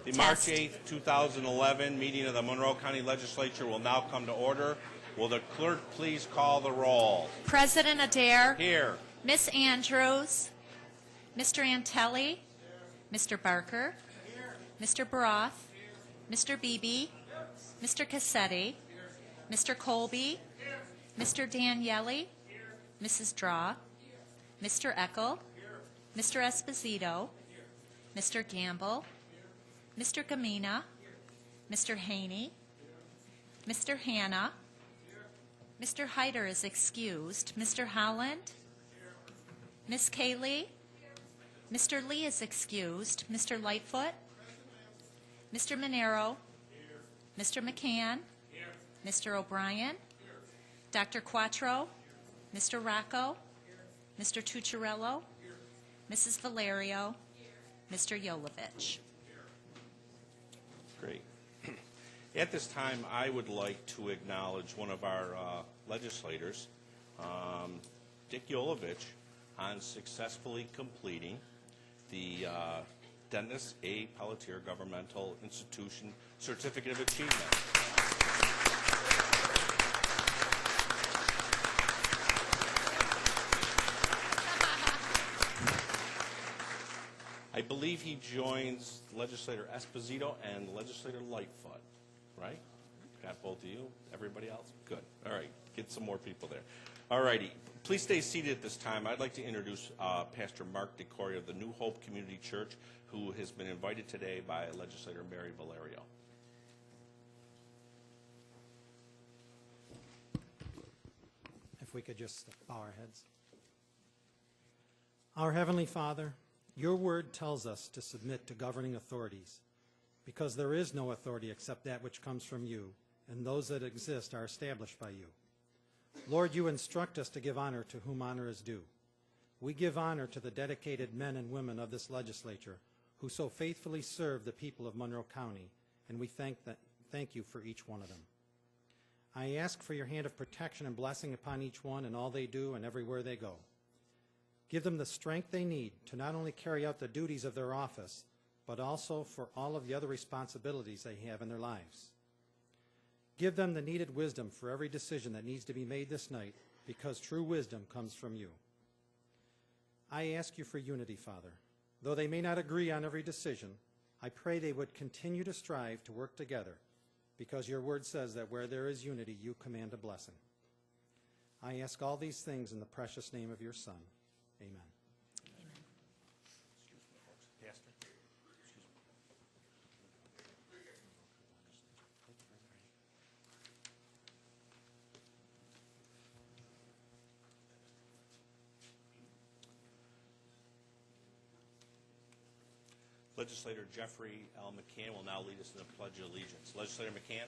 The March 8th, 2011 meeting of the Monroe County Legislature will now come to order. Will the clerk please call the roll? President Adair. Here. Miss Andrews. Mr. Antelli. Mr. Barker. Mr. Baroth. Mr. Beebe. Mr. Cassetti. Mr. Colby. Mr. Daniele. Mrs. Draw. Mr. Eckel. Mr. Esposito. Mr. Gamble. Mr. Gamina. Mr. Haney. Mr. Hanna. Mr. Hyder is excused. Mr. Holland. Miss Kaylee. Mr. Lee is excused. Mr. Lightfoot. Mr. Monero. Mr. McCann. Mr. O'Brien. Dr. Quattro. Mr. Rocco. Mr. Tucciarello. Mrs. Valerio. Mr. Yolovich. Great. At this time, I would like to acknowledge one of our legislators, Dick Yolovich, on successfully completing the Dennis A. Pelletier Governmental Institution Certificate of Achievement. I believe he joins Legislator Esposito and Legislator Lightfoot, right? Got both of you? Everybody else? Good. All right. Get some more people there. All righty. Please stay seated at this time. I'd like to introduce Pastor Mark DeCoria of the New Hope Community Church, who has been invited today by Legislator Mary Valerio. If we could just bow our heads. Our Heavenly Father, your word tells us to submit to governing authorities, because there is no authority except that which comes from you, and those that exist are established by you. Lord, you instruct us to give honor to whom honor is due. We give honor to the dedicated men and women of this legislature who so faithfully serve the people of Monroe County, and we thank you for each one of them. I ask for your hand of protection and blessing upon each one and all they do and everywhere they go. Give them the strength they need to not only carry out the duties of their office, but also for all of the other responsibilities they have in their lives. Give them the needed wisdom for every decision that needs to be made this night, because true wisdom comes from you. I ask you for unity, Father. Though they may not agree on every decision, I pray they would continue to strive to work together, because your word says that where there is unity, you command a blessing. I ask all these things in the precious name of your Son. Amen. Legislator Jeffrey L. McCann will now lead us in the Pledge of Allegiance. Legislator McCann.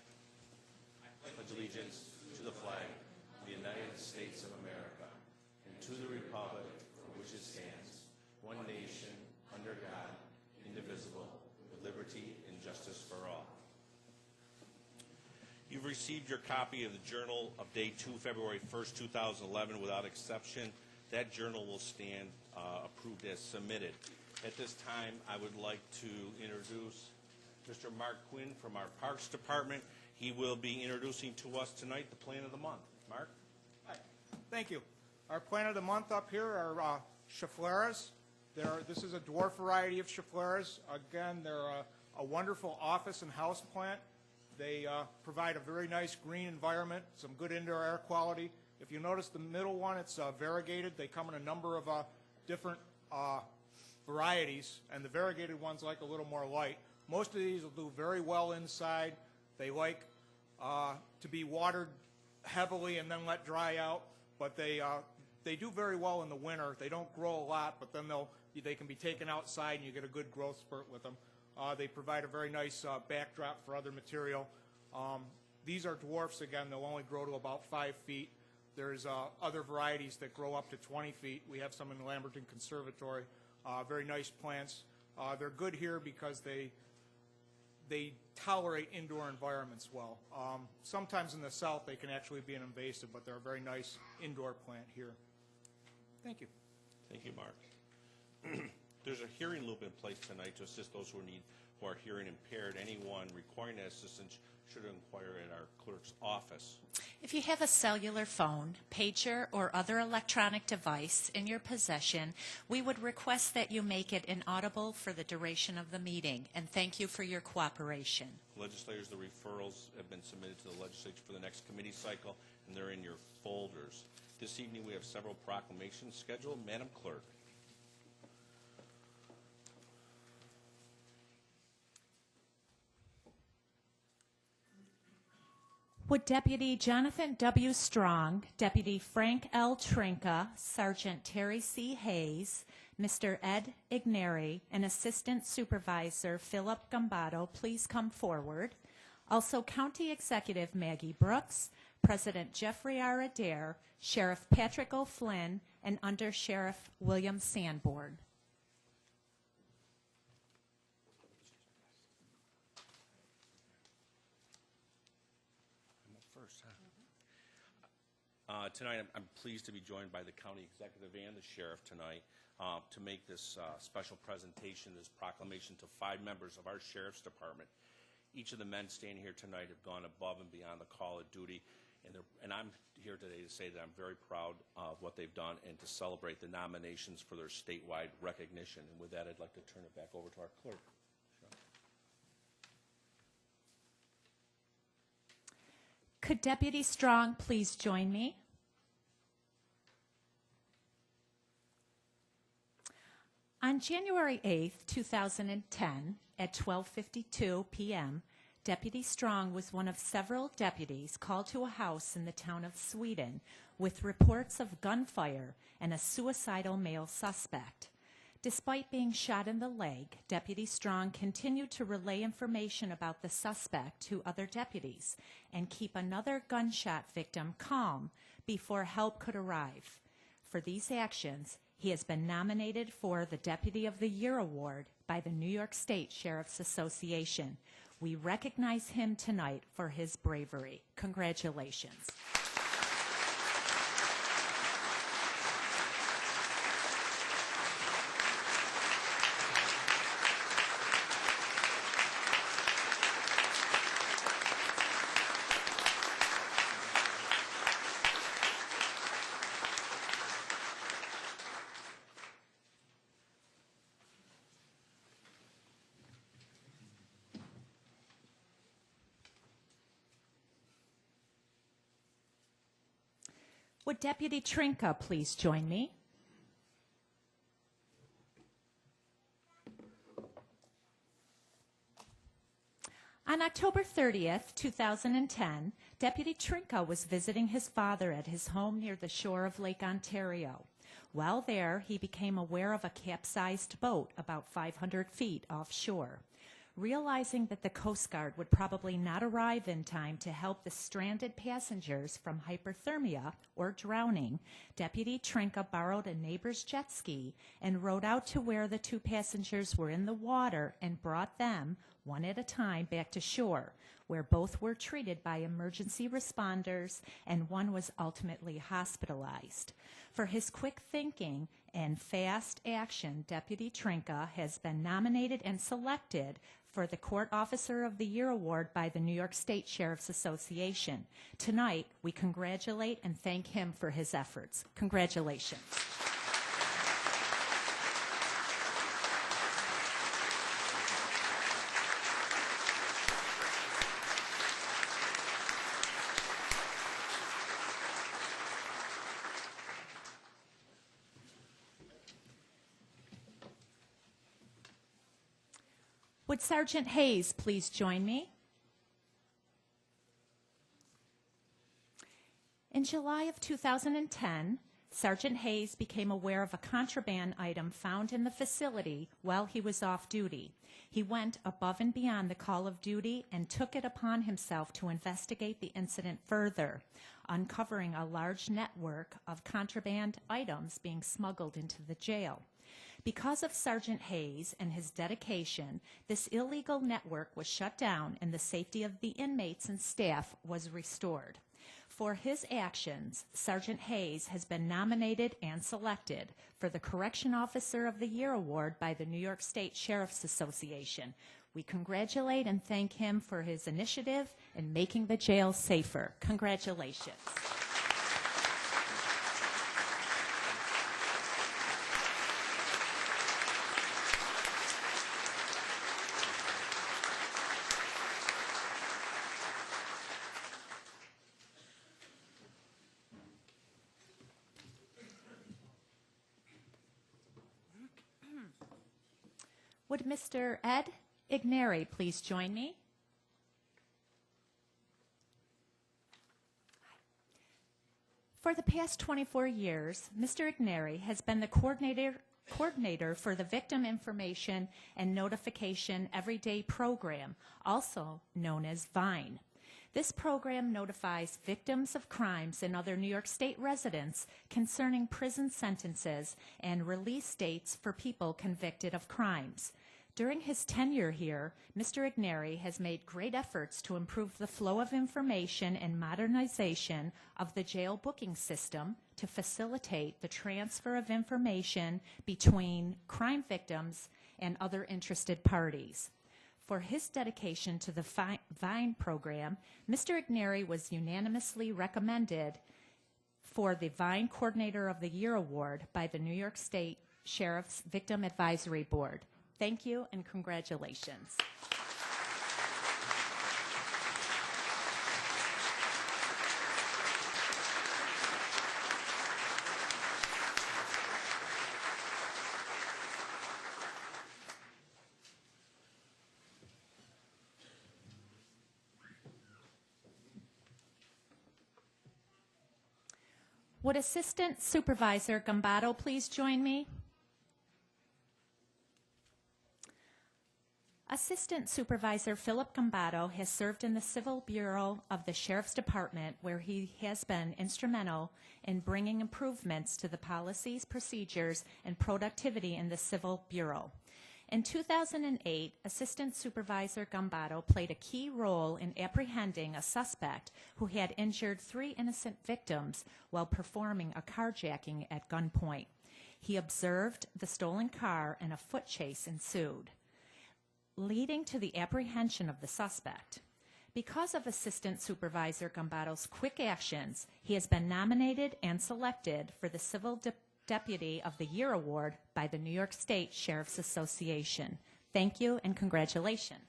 I pledge allegiance to the flag of the United States of America and to the republic for which it stands, one nation, under God, indivisible, with liberty and justice for all. You've received your copy of the Journal of Day 2, February 1st, 2011, without exception. That journal will stand approved as submitted. At this time, I would like to introduce Mr. Mark Quinn from our Parks Department. He will be introducing to us tonight the plant of the month. Mark? Hi. Thank you. Our plant of the month up here are Scheffleras. This is a dwarf variety of Scheffleras. Again, they're a wonderful office and house plant. They provide a very nice green environment, some good indoor air quality. If you notice the middle one, it's variegated. They come in a number of different varieties, and the variegated ones like a little more light. Most of these will do very well inside. They like to be watered heavily and then let dry out, but they do very well in the winter. They don't grow a lot, but then they can be taken outside and you get a good growth spurt with them. They provide a very nice backdrop for other material. These are dwarfs. Again, they'll only grow to about 5 feet. There's other varieties that grow up to 20 feet. We have some in the Lamberton Conservatory. Very nice plants. They're good here because they tolerate indoor environments well. Sometimes in the south they can actually be an invasive, but they're a very nice indoor plant here. Thank you. Thank you, Mark. There's a hearing loop in place tonight to assist those who need who are hearing impaired. Anyone requiring that assistance should inquire at our clerk's office. If you have a cellular phone, pager, or other electronic device in your possession, we would request that you make it inaudible for the duration of the meeting, and thank you for your cooperation. Legislators, the referrals have been submitted to the legislature for the next committee cycle, and they're in your folders. This evening, we have several proclamations scheduled. Madam Clerk. Would Deputy Jonathan W. Strong, Deputy Frank L. Trinka, Sergeant Terry C. Hayes, Mr. Ed Igneri, and Assistant Supervisor Philip Gambato please come forward? Also, County Executive Maggie Brooks, President Jeffrey R. Adair, Sheriff Patrick O'Flynn, and Under Sheriff William Sanborn. Tonight, I'm pleased to be joined by the county executive and the sheriff tonight to make this special presentation, this proclamation to 5 members of our sheriff's department. Each of the men standing here tonight have gone above and beyond the call of duty, and I'm here today to say that I'm very proud of what they've done and to celebrate the nominations for their statewide recognition. And with that, I'd like to turn it back over to our clerk. Could Deputy Strong please join me? On January 8th, 2010, at 12:52 p.m., Deputy Strong was one of several deputies called to a house in the town of Sweden with reports of gunfire and a suicidal male suspect. Despite being shot in the leg, Deputy Strong continued to relay information about the suspect to other deputies and keep another gunshot victim calm before help could arrive. For these actions, he has been nominated for the Deputy of the Year Award by the New York State Sheriff's Association. We recognize him tonight for his bravery. Congratulations. Would Deputy Trinka please join me? On October 30th, 2010, Deputy Trinka was visiting his father at his home near the shore of Lake Ontario. While there, he became aware of a capsized boat about 500 feet offshore. Realizing that the Coast Guard would probably not arrive in time to help the stranded passengers from hypothermia or drowning, Deputy Trinka borrowed a neighbor's jet ski and rowed out to where the 2 passengers were in the water and brought them, one at a time, back to shore, where both were treated by emergency responders and one was ultimately hospitalized. For his quick thinking and fast action, Deputy Trinka has been nominated and selected for the Court Officer of the Year Award by the New York State Sheriff's Association. Tonight, we congratulate and thank him for his efforts. Congratulations. Would Sergeant Hayes please join me? In July of 2010, Sergeant Hayes became aware of a contraband item found in the facility while he was off duty. He went above and beyond the call of duty and took it upon himself to investigate the incident further, uncovering a large network of contraband items being smuggled into the jail. Because of Sergeant Hayes and his dedication, this illegal network was shut down and the safety of the inmates and staff was restored. For his actions, Sergeant Hayes has been nominated and selected for the Correction Officer of the Year Award by the New York State Sheriff's Association. We congratulate and thank him for his initiative in making the jail safer. Congratulations. Would Mr. Ed Igneri please join me? For the past 24 years, Mr. Igneri has been the coordinator for the Victim Information and Notification Everyday Program, also known as VINE. This program notifies victims of crimes and other New York State residents concerning prison sentences and release dates for people convicted of crimes. During his tenure here, Mr. Igneri has made great efforts to improve the flow of information and modernization of the jail booking system to facilitate the transfer of information between crime victims and other interested parties. For his dedication to the VINE program, Mr. Igneri was unanimously recommended for the VINE Coordinator of the Year Award by the New York State Sheriff's Victim Advisory Board. Thank you and congratulations. Would Assistant Supervisor Gambato please join me? Assistant Supervisor Philip Gambato has served in the Civil Bureau of the Sheriff's Department, where he has been instrumental in bringing improvements to the policies, procedures, and productivity in the Civil Bureau. In 2008, Assistant Supervisor Gambato played a key role in apprehending a suspect who had injured 3 innocent victims while performing a carjacking at gunpoint. He observed the stolen car and a foot chase ensued, leading to the apprehension of the suspect. Because of Assistant Supervisor Gambato's quick actions, he has been nominated and selected for the Civil Deputy of the Year Award by the New York State Sheriff's Association. Thank you and congratulations.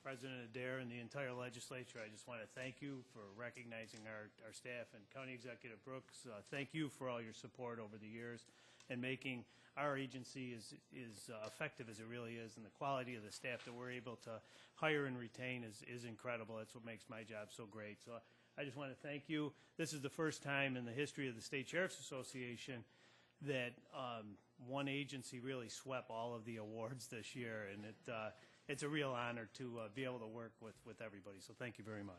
President Adair and the entire legislature, I just want to thank you for recognizing our staff, and County Executive Brooks, thank you for all your support over the years and making our agency as effective as it really is, and the quality of the staff that we're able to hire and retain is incredible. That's what makes my job so great. So I just want to thank you. This is the first time in the history of the State Sheriff's Association that one agency really swept all of the awards this year, and it's a real honor to be able to work with everybody. So thank you very much.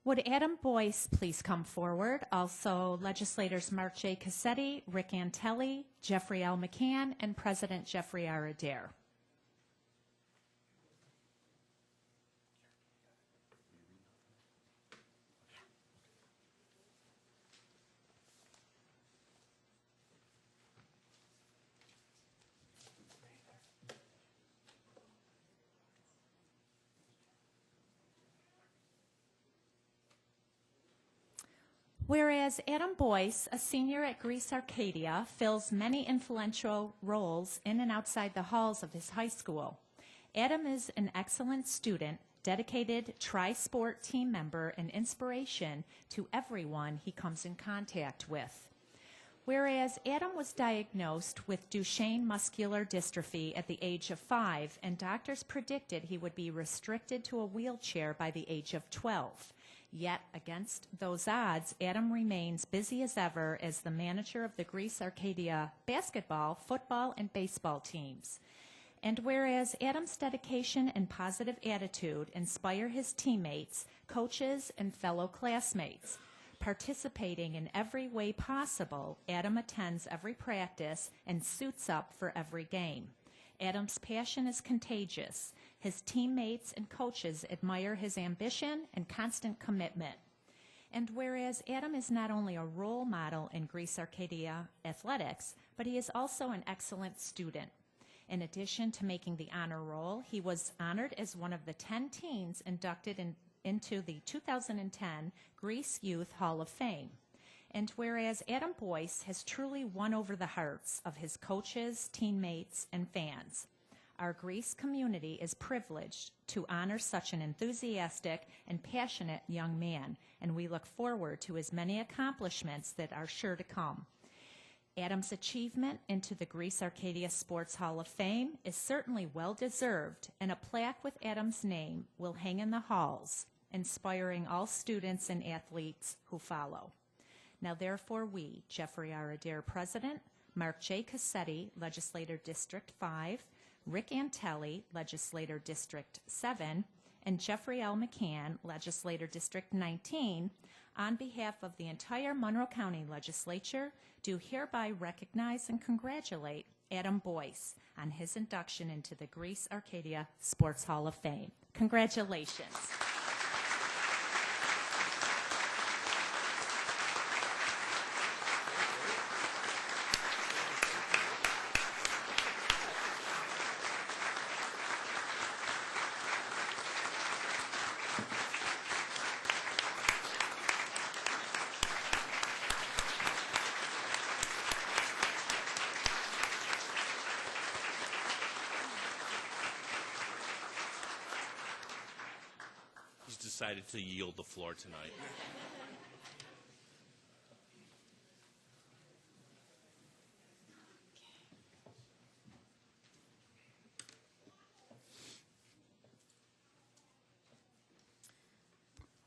Would Adam Boyce please come forward? Also, legislators Mark J. Cassetti, Rick Antelli, Jeffrey L. McCann, and President Jeffrey R. Adair. Whereas Adam Boyce, a senior at Greece Arcadia, fills many influential roles in and outside the halls of his high school. Adam is an excellent student, dedicated tri-sport team member, and inspiration to everyone he comes in contact with. Whereas Adam was diagnosed with Duchenne muscular dystrophy at the age of 5, and doctors predicted he would be restricted to a wheelchair by the age of 12. Yet, against those odds, Adam remains busy as ever as the manager of the Greece Arcadia basketball, football, and baseball teams. And whereas Adam's dedication and positive attitude inspire his teammates, coaches, and fellow classmates, participating in every way possible, Adam attends every practice and suits up for every game. Adam's passion is contagious. His teammates and coaches admire his ambition and constant commitment. And whereas Adam is not only a role model in Greece Arcadia athletics, but he is also an excellent student. In addition to making the honor roll, he was honored as one of the 10 teens inducted into the 2010 Greece Youth Hall of Fame. And whereas Adam Boyce has truly won over the hearts of his coaches, teammates, and fans, our Greece community is privileged to honor such an enthusiastic and passionate young man, and we look forward to his many accomplishments that are sure to come. Adam's achievement into the Greece Arcadia Sports Hall of Fame is certainly well-deserved, and a plaque with Adam's name will hang in the halls, inspiring all students and athletes who follow. Now, therefore, we, Jeffrey R. Adair, President, Mark J. Cassetti, Legislator District 5, Rick Antelli, Legislator District 7, and Jeffrey L. McCann, Legislator District 19, on behalf of the entire Monroe County Legislature, do hereby recognize and congratulate Adam Boyce on his induction into the Greece Arcadia Sports Hall of Fame. Congratulations. He's decided to yield the floor tonight.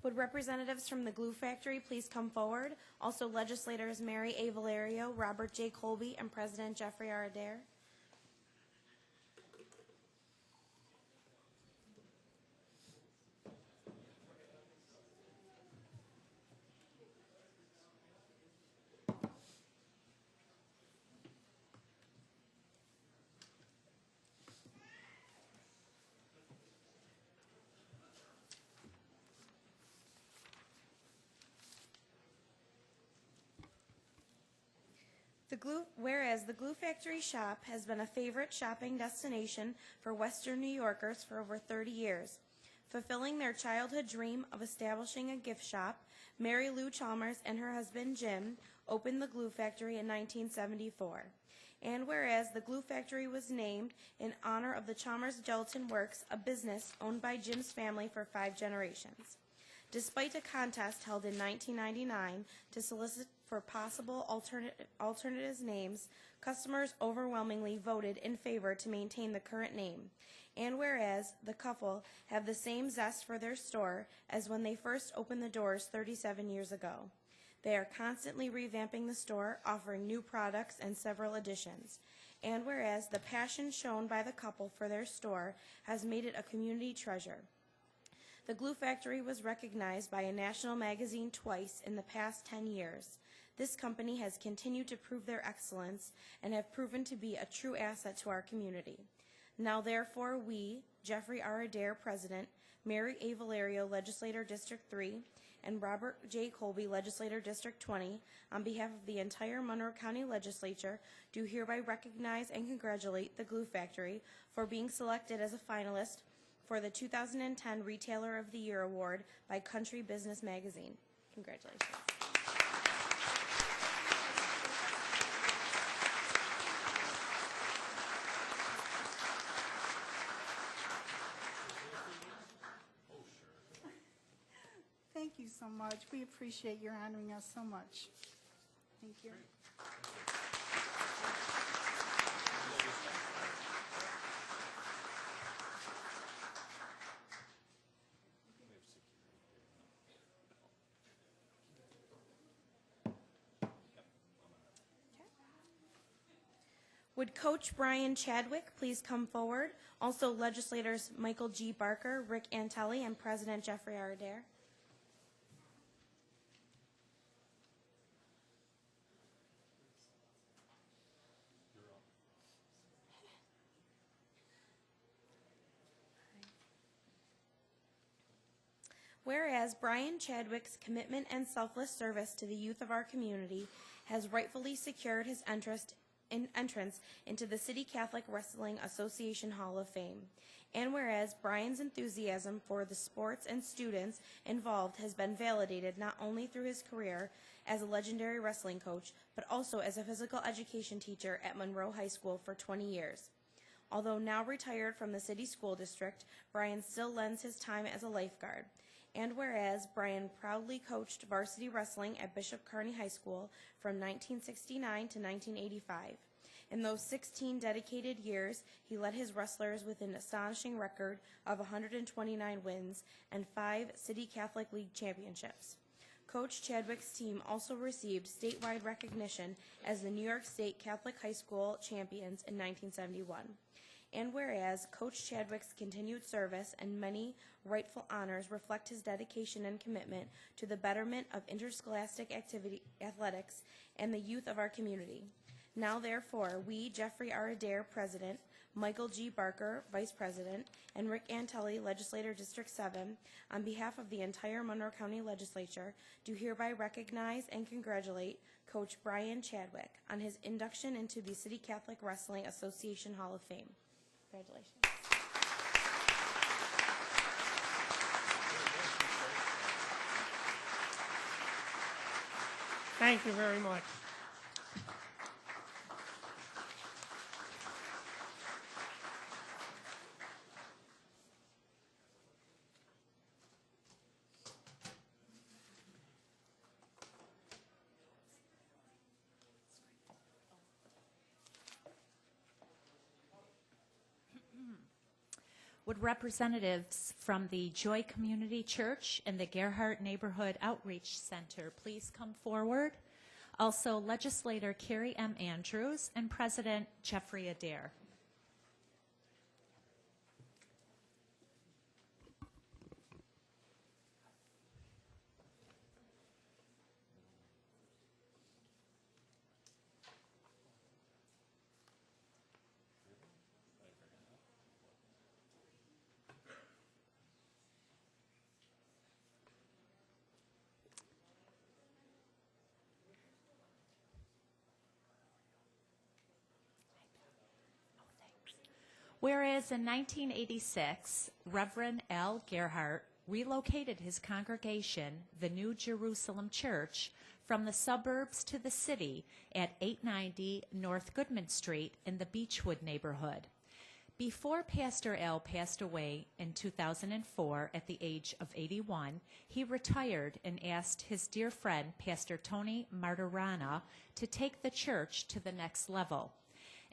Would representatives from the glue factory please come forward? Also, legislators Mary A. Valerio, Robert J. Colby, and President Jeffrey R. Adair. Whereas the Glue Factory shop has been a favorite shopping destination for Western New Yorkers for over 30 years. Fulfilling their childhood dream of establishing a gift shop, Mary Lou Chalmers and her husband Jim opened the Glue Factory in 1974. And whereas the Glue Factory was named in honor of the Chalmers Gelatin Works, a business owned by Jim's family for 5 generations. Despite a contest held in 1999 to solicit for possible alternative names, customers overwhelmingly voted in favor to maintain the current name. And whereas the couple have the same zest for their store as when they first opened the doors 37 years ago. They are constantly revamping the store, offering new products and several additions. And whereas the passion shown by the couple for their store has made it a community treasure. The Glue Factory was recognized by a national magazine twice in the past 10 years. This company has continued to prove their excellence and have proven to be a true asset to our community. Now, therefore, we, Jeffrey R. Adair, President, Mary A. Valerio, Legislator District 3, and Robert J. Colby, Legislator District 20, on behalf of the entire Monroe County Legislature, do hereby recognize and congratulate the Glue Factory for being selected as a finalist for the 2010 Retailer of the Year Award by Country Business Magazine. Congratulations. Thank you so much. We appreciate your honoring us so much. Thank you. Would Coach Brian Chadwick please come forward? Also, legislators Michael G. Barker, Rick Antelli, and President Jeffrey R. Adair. Whereas Brian Chadwick's commitment and selfless service to the youth of our community has rightfully secured his entrance into the City Catholic Wrestling Association Hall of Fame. And whereas Brian's enthusiasm for the sports and students involved has been validated not only through his career as a legendary wrestling coach, but also as a physical education teacher at Monroe High School for 20 years. Although now retired from the city school district, Brian still lends his time as a lifeguard. And whereas Brian proudly coached varsity wrestling at Bishop Kearney High School from 1969 to 1985. In those 16 dedicated years, he led his wrestlers with an astonishing record of 129 wins and 5 City Catholic League championships. Coach Chadwick's team also received statewide recognition as the New York State Catholic High School champions in 1971. And whereas Coach Chadwick's continued service and many rightful honors reflect his dedication and commitment to the betterment of interscholastic athletics and the youth of our community. Now, therefore, we, Jeffrey R. Adair, President, Michael G. Barker, Vice President, and Rick Antelli, Legislator District 7, on behalf of the entire Monroe County Legislature, do hereby recognize and congratulate Coach Brian Chadwick on his induction into the City Catholic Wrestling Association Hall of Fame. Congratulations. Thank you very much. Would representatives from the Joy Community Church and the Gerhardt Neighborhood Outreach Center please come forward? Also, Legislator Carrie M. Andrews and President Jeffrey Adair. Whereas in 1986, Reverend L. Gerhardt relocated his congregation, the New Jerusalem Church, from the suburbs to the city at 890 North Goodman Street in the Beechwood neighborhood. Before Pastor L. passed away in 2004 at the age of 81, he retired and asked his dear friend, Pastor Tony Martirana, to take the church to the next level.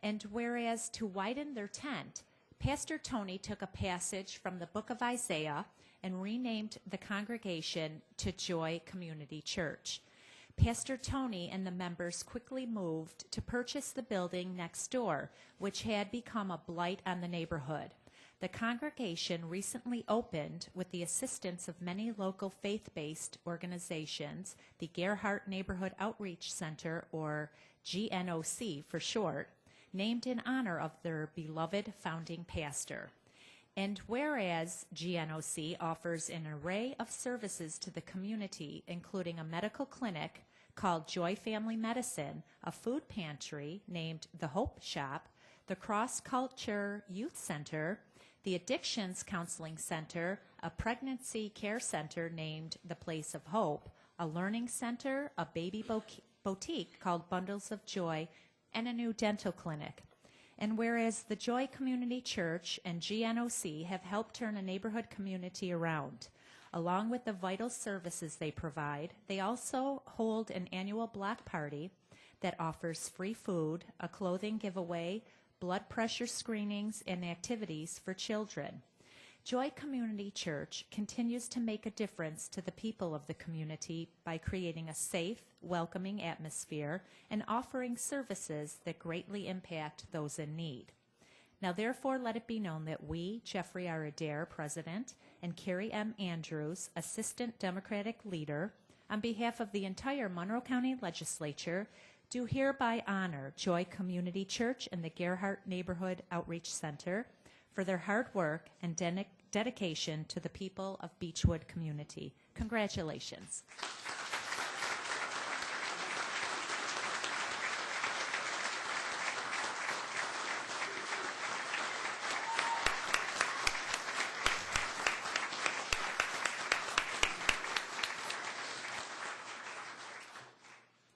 And whereas to widen their tent, Pastor Tony took a passage from the book of Isaiah and renamed the congregation to Joy Community Church. Pastor Tony and the members quickly moved to purchase the building next door, which had become a blight on the neighborhood. The congregation recently opened, with the assistance of many local faith-based organizations, the Gerhardt Neighborhood Outreach Center, or GNOC for short, named in honor of their beloved founding pastor. And whereas GNOC offers an array of services to the community, including a medical clinic called Joy Family Medicine, a food pantry named The Hope Shop, the Cross Culture Youth Center, the Addictions Counseling Center, a pregnancy care center named The Place of Hope, a learning center, a baby boutique called Bundles of Joy, and a new dental clinic. And whereas the Joy Community Church and GNOC have helped turn a neighborhood community around, along with the vital services they provide, they also hold an annual block party that offers free food, a clothing giveaway, blood pressure screenings, and activities for children. Joy Community Church continues to make a difference to the people of the community by creating a safe, welcoming atmosphere and offering services that greatly impact those in need. Now, therefore, let it be known that we, Jeffrey R. Adair, President, and Carrie M. Andrews, Assistant Democratic Leader, on behalf of the entire Monroe County Legislature, do hereby honor Joy Community Church and the Gerhardt Neighborhood Outreach Center for their hard work and dedication to the people of Beechwood community. Congratulations.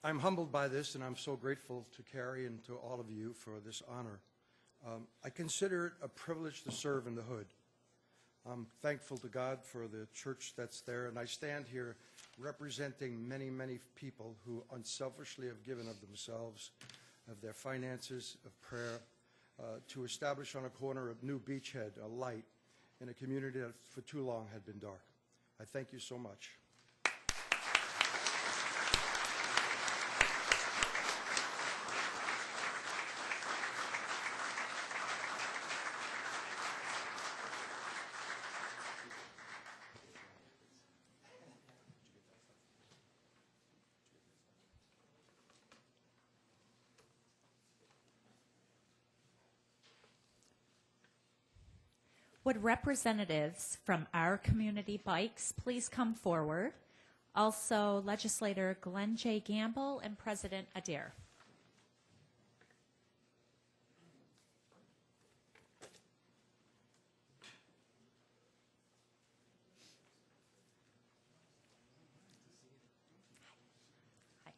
I'm humbled by this, and I'm so grateful to Carrie and to all of you for this honor. I consider it a privilege to serve in the hood. I'm thankful to God for the church that's there, and I stand here representing many, many people who unselfishly have given of themselves, of their finances, of prayer, to establish on a corner of New Beachhead a light in a community that for too long had been dark. I thank you so much. Would representatives from our community bikes please come forward? Also, Legislator Glenn J. Gamble and President Adair. Hi.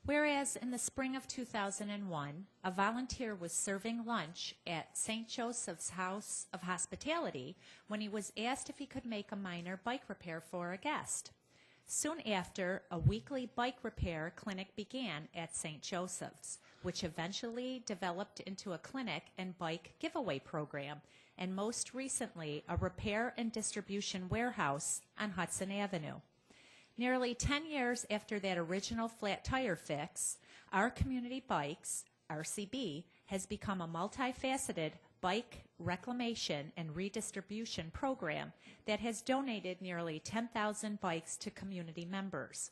Whereas in the spring of 2001, a volunteer was serving lunch at St. Joseph's House of Hospitality when he was asked if he could make a minor bike repair for a guest. Soon after, a weekly bike repair clinic began at St. Joseph's, which eventually developed into a clinic and bike giveaway program, and most recently, a repair and distribution warehouse on Hudson Avenue. Nearly 10 years after that original flat tire fix, our community bikes, RCB, has become a multifaceted bike reclamation and redistribution program that has donated nearly 10,000 bikes to community members.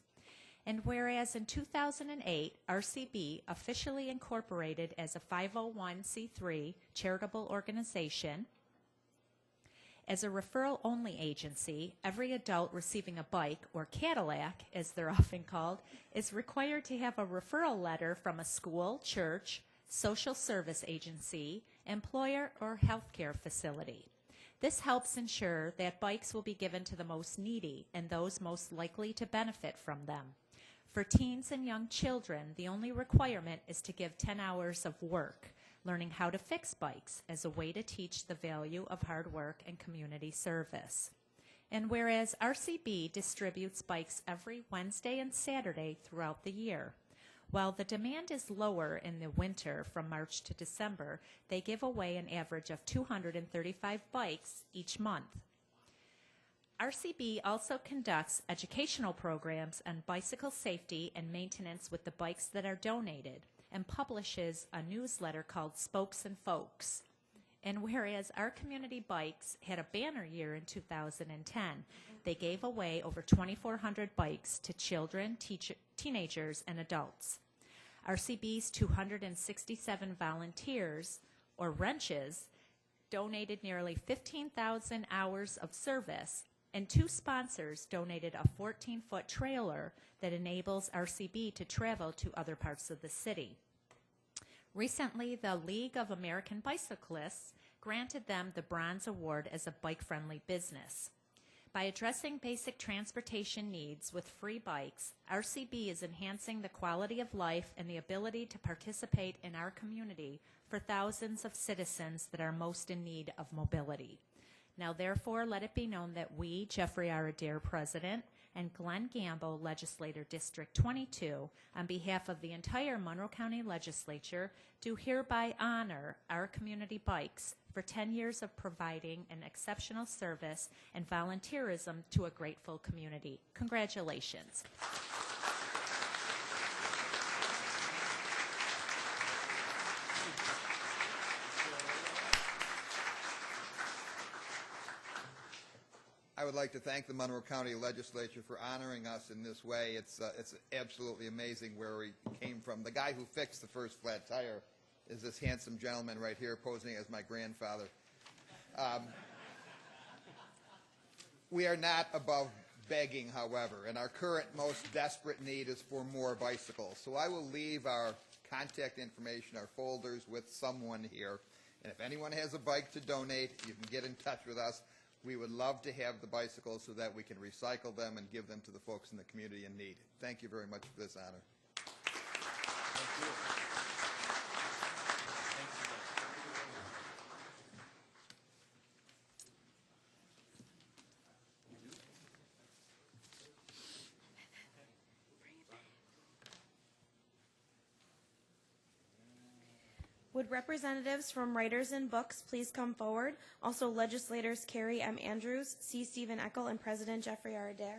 And whereas in 2008, RCB officially incorporated as a 501c3 charitable organization, as a referral-only agency, every adult receiving a bike, or Cadillac, as they're often called, is required to have a referral letter from a school, church, social service agency, employer, or healthcare facility. This helps ensure that bikes will be given to the most needy and those most likely to benefit from them. For teens and young children, the only requirement is to give 10 hours of work, learning how to fix bikes as a way to teach the value of hard work and community service. And whereas RCB distributes bikes every Wednesday and Saturday throughout the year, while the demand is lower in the winter from March to December, they give away an average of 235 bikes each month. RCB also conducts educational programs on bicycle safety and maintenance with the bikes that are donated, and publishes a newsletter called Spokes and Folks. And whereas our community bikes had a banner year in 2010, they gave away over 2,400 bikes to children, teenagers, and adults. RCB's 267 volunteers, or wrenches, donated nearly 15,000 hours of service, and 2 sponsors donated a 14-foot trailer that enables RCB to travel to other parts of the city. Recently, the League of American Bicyclists granted them the Bronze Award as a bike-friendly business. By addressing basic transportation needs with free bikes, RCB is enhancing the quality of life and the ability to participate in our community for thousands of citizens that are most in need of mobility. Now, therefore, let it be known that we, Jeffrey R. Adair, President, and Glen Gamble, Legislator District 22, on behalf of the entire Monroe County Legislature, do hereby honor our community bikes for 10 years of providing an exceptional service and volunteerism to a grateful community. Congratulations. I would like to thank the Monroe County Legislature for honoring us in this way. It's absolutely amazing where we came from. The guy who fixed the first flat tire is this handsome gentleman right here posing as my grandfather. We are not above begging, however, and our current most desperate need is for more bicycles. So I will leave our contact information, our folders, with someone here. And if anyone has a bike to donate, you can get in touch with us. We would love to have the bicycles so that we can recycle them and give them to the folks in the community in need. Thank you very much for this honor. Thank you. Would representatives from Writers and Books please come forward? Also, legislators Carrie M. Andrews, C. Stephen Eckel, and President Jeffrey R. Adair.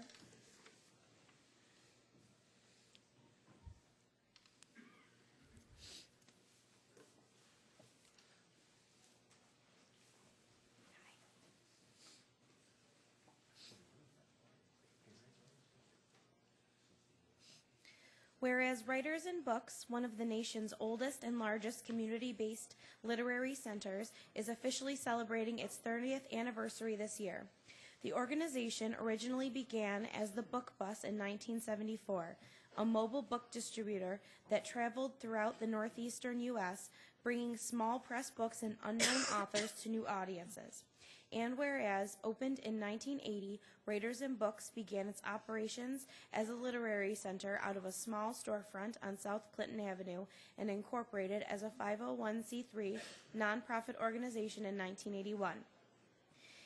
Whereas Writers and Books, one of the nation's oldest and largest community-based literary centers, is officially celebrating its 30th anniversary this year. The organization originally began as the Book Bus in 1974, a mobile book distributor that traveled throughout the northeastern U.S., bringing small press books and unknown authors to new audiences. And whereas, opened in 1980, Writers and Books began its operations as a literary center out of a small storefront on South Clinton Avenue and incorporated as a 501c3 nonprofit organization in 1981.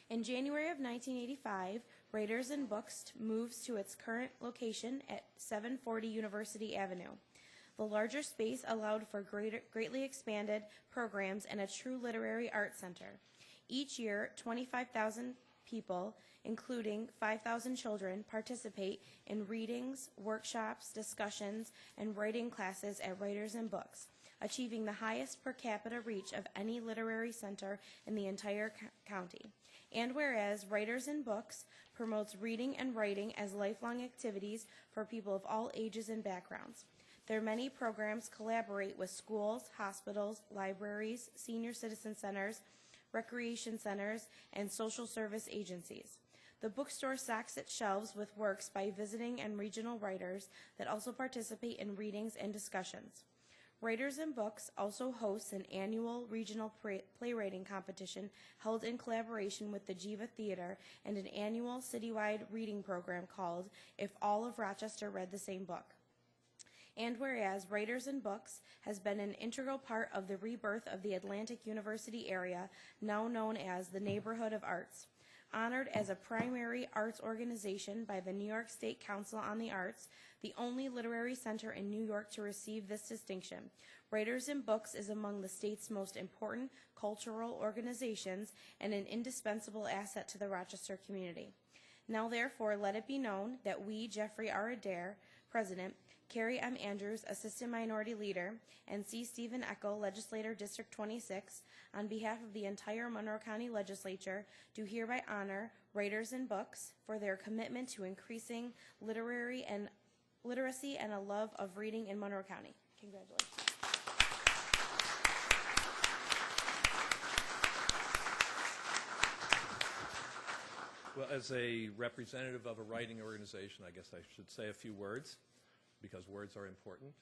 In January of 1985, Writers and Books moves to its current location at 740 University Avenue. The larger space allowed for greatly expanded programs and a true literary art center. Each year, 25,000 people, including 5,000 children, participate in readings, workshops, discussions, and writing classes at Writers and Books, achieving the highest per capita reach of any literary center in the entire county. And whereas Writers and Books promotes reading and writing as lifelong activities for people of all ages and backgrounds. Their many programs collaborate with schools, hospitals, libraries, senior citizen centers, recreation centers, and social service agencies. The bookstore stocks its shelves with works by visiting and regional writers that also participate in readings and discussions. Writers and Books also hosts an annual regional playwriting competition held in collaboration with the Jiva Theater and an annual citywide reading program called If All of Rochester Read the Same Book. And whereas Writers and Books has been an integral part of the rebirth of the Atlantic University area, now known as the Neighborhood of Arts. Honored as a primary arts organization by the New York State Council on the Arts, the only literary center in New York to receive this distinction, Writers and Books is among the state's most important cultural organizations and an indispensable asset to the Rochester community. Now therefore, let it be known that we, Jeffrey R. Adair, President, Carrie M. Andrews, Assistant Minority Leader, and C. Stephen Eckel, Legislator District 26, on behalf of the entire Monroe County Legislature, do hereby honor Writers and Books for their commitment to increasing literacy and a love of reading in Monroe County. Congratulations. Well, as a representative of a writing organization, I guess I should say a few words, because words are important.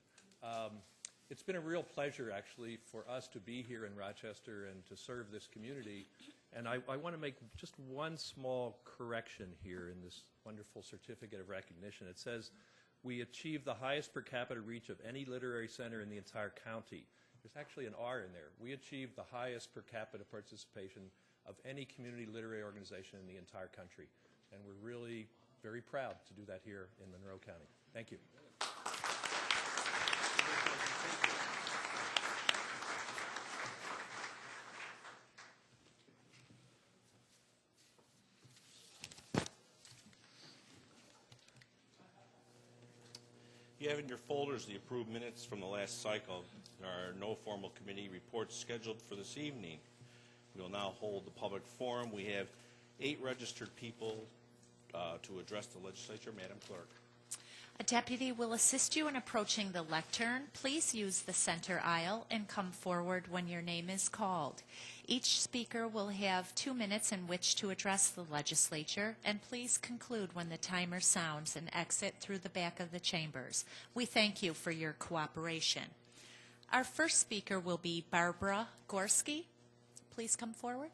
It's been a real pleasure, actually, for us to be here in Rochester and to serve this community. And I want to make just one small correction here in this wonderful certificate of recognition. It says, we achieve the highest per capita reach of any literary center in the entire county. There's actually an R in there. We achieve the highest per capita participation of any community literary organization in the entire country. And we're really very proud to do that here in Monroe County. Thank you. You have in your folders the approved minutes from the last cycle. There are no formal committee reports scheduled for this evening. We will now hold the public forum. We have 8 registered people to address the legislature. Madam Clerk. A deputy will assist you in approaching the lectern. Please use the center aisle and come forward when your name is called. Each speaker will have 2 minutes in which to address the legislature, and please conclude when the timer sounds and exit through the back of the chambers. We thank you for your cooperation. Our first speaker will be Barbara Gorski. Please come forward.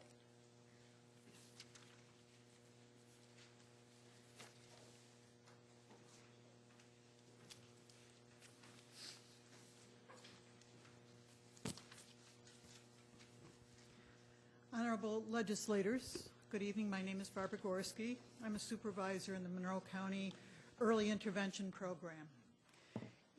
Honorable legislators, good evening. My name is Barbara Gorski. I'm a supervisor in the Monroe County Early Intervention Program.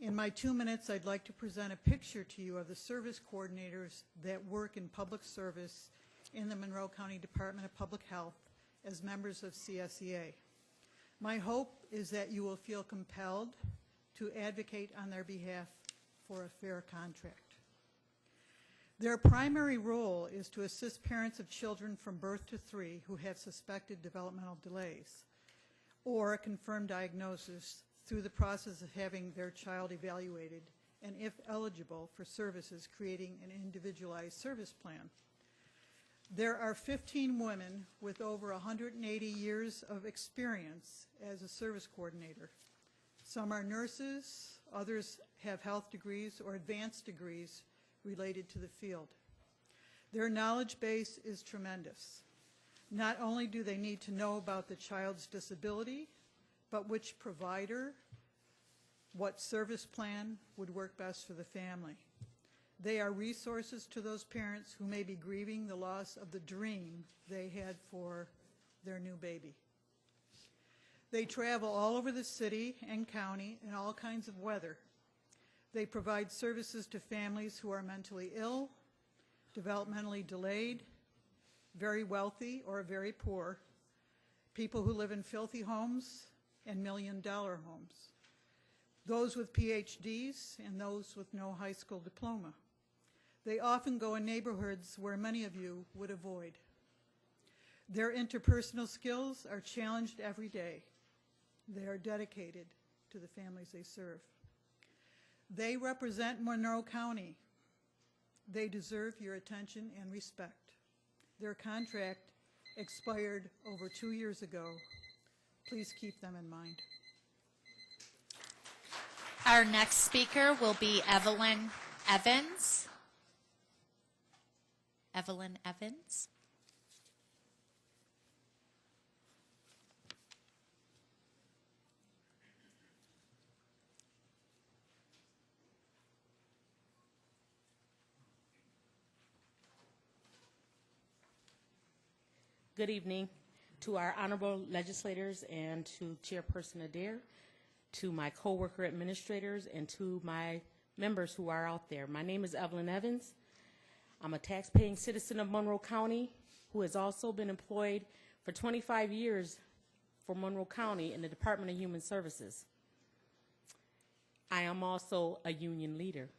In my 2 minutes, I'd like to present a picture to you of the service coordinators that work in public service in the Monroe County Department of Public Health as members of CSEA. My hope is that you will feel compelled to advocate on their behalf for a fair contract. Their primary role is to assist parents of children from birth to 3 who have suspected developmental delays or a confirmed diagnosis through the process of having their child evaluated and, if eligible for services, creating an individualized service plan. There are 15 women with over 180 years of experience as a service coordinator. Some are nurses, others have health degrees or advanced degrees related to the field. Their knowledge base is tremendous. Not only do they need to know about the child's disability, but which provider, what service plan would work best for the family. They are resources to those parents who may be grieving the loss of the dream they had for their new baby. They travel all over the city and county in all kinds of weather. They provide services to families who are mentally ill, developmentally delayed, very wealthy or very poor, people who live in filthy homes and million-dollar homes, those with PhDs and those with no high school diploma. They often go in neighborhoods where many of you would avoid. Their interpersonal skills are challenged every day. They are dedicated to the families they serve. They represent Monroe County. They deserve your attention and respect. Their contract expired over 2 years ago. Please keep them in mind. Our next speaker will be Evelyn Evans. Evelyn Evans. Good evening to our honorable legislators and to Chairperson Adair, to my co-worker administrators, and to my members who are out there. My name is Evelyn Evans. I'm a tax-paying citizen of Monroe County who has also been employed for 25 years for Monroe County in the Department of Human Services. I am also a union leader.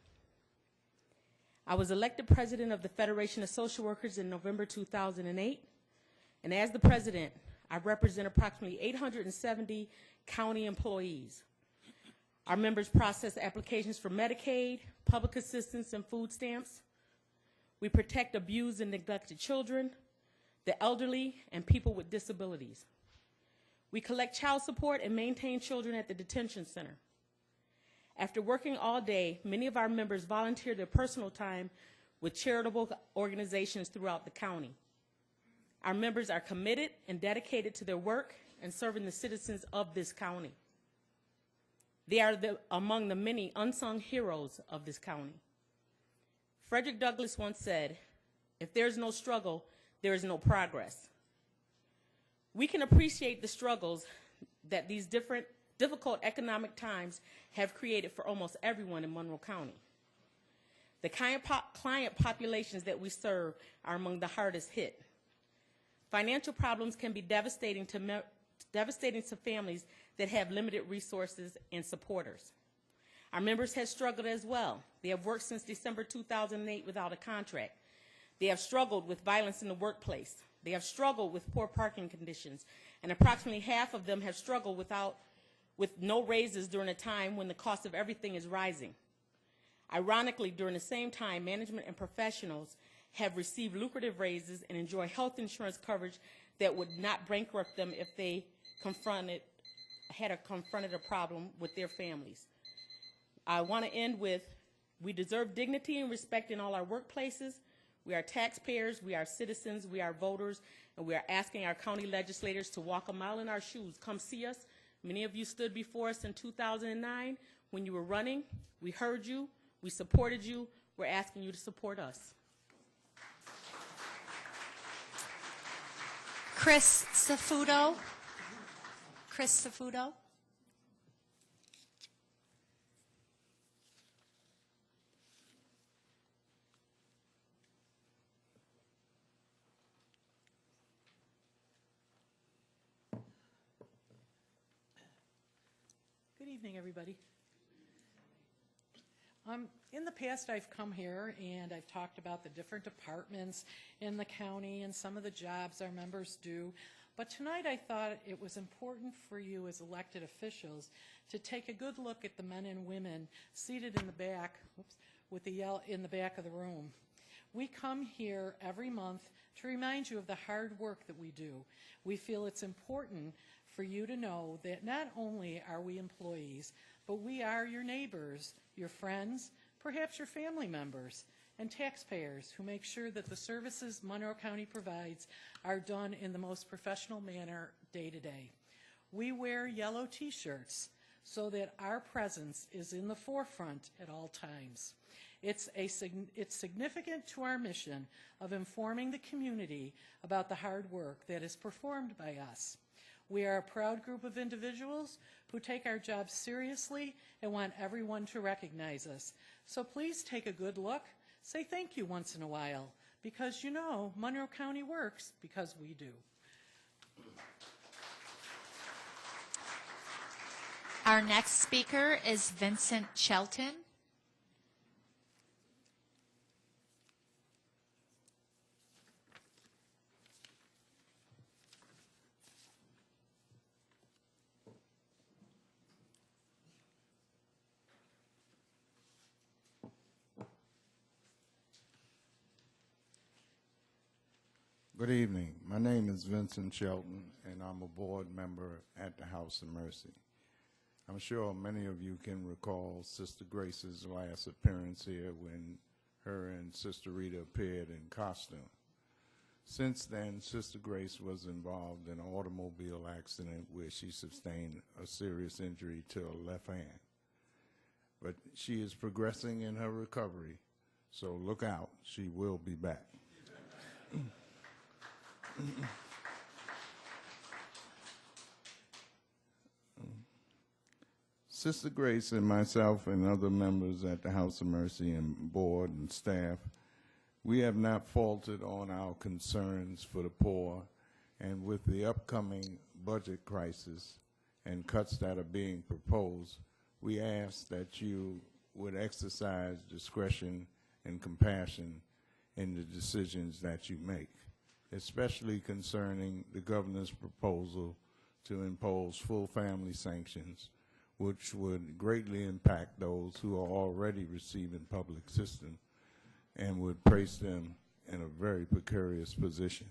I was elected president of the Federation of Social Workers in November 2008. And as the president, I represent approximately 870 county employees. Our members process applications for Medicaid, public assistance, and food stamps. We protect abused and neglected children, the elderly, and people with disabilities. We collect child support and maintain children at the detention center. After working all day, many of our members volunteer their personal time with charitable organizations throughout the county. Our members are committed and dedicated to their work and serving the citizens of this county. They are among the many unsung heroes of this county. Frederick Douglass once said, "If there is no struggle, there is no progress." We can appreciate the struggles that these difficult economic times have created for almost everyone in Monroe County. The client populations that we serve are among the hardest hit. Financial problems can be devastating to families that have limited resources and supporters. Our members have struggled as well. They have worked since December 2008 without a contract. They have struggled with violence in the workplace. They have struggled with poor parking conditions, and approximately half of them have struggled with no raises during a time when the cost of everything is rising. Ironically, during the same time, management and professionals have received lucrative raises and enjoy health insurance coverage that would not bankrupt them if they confronted a problem with their families. I want to end with, we deserve dignity and respect in all our workplaces. We are taxpayers, we are citizens, we are voters, and we are asking our county legislators to walk a mile in our shoes. Come see us. Many of you stood before us in 2009 when you were running. We heard you. We supported you. We're asking you to support us. Chris Safuto. Chris Safuto. Good evening, everybody. In the past, I've come here and I've talked about the different departments in the county and some of the jobs our members do. But tonight I thought it was important for you as elected officials to take a good look at the men and women seated in the back, in the back of the room. We come here every month to remind you of the hard work that we do. We feel it's important for you to know that not only are we employees, but we are your neighbors, your friends, perhaps your family members, and taxpayers who make sure that the services Monroe County provides are done in the most professional manner day to day. We wear yellow t-shirts so that our presence is in the forefront at all times. It's significant to our mission of informing the community about the hard work that is performed by us. We are a proud group of individuals who take our jobs seriously and want everyone to recognize us. So please take a good look. Say thank you once in a while, because you know Monroe County works because we do. Our next speaker is Vincent Shelton. Good evening. My name is Vincent Shelton, and I'm a board member at the House of Mercy. I'm sure many of you can recall Sister Grace's last appearance here when her and Sister Rita appeared in costume. Since then, Sister Grace was involved in an automobile accident where she sustained a serious injury to her left hand. But she is progressing in her recovery, so look out, she will be back. Sister Grace and myself and other members at the House of Mercy and board and staff, we have not faltered on our concerns for the poor, and with the upcoming budget crisis and cuts that are being proposed, we ask that you would exercise discretion and compassion in the decisions that you make, especially concerning the governor's proposal to impose full family sanctions, which would greatly impact those who are already receiving public assistance and would place them in a very precarious position.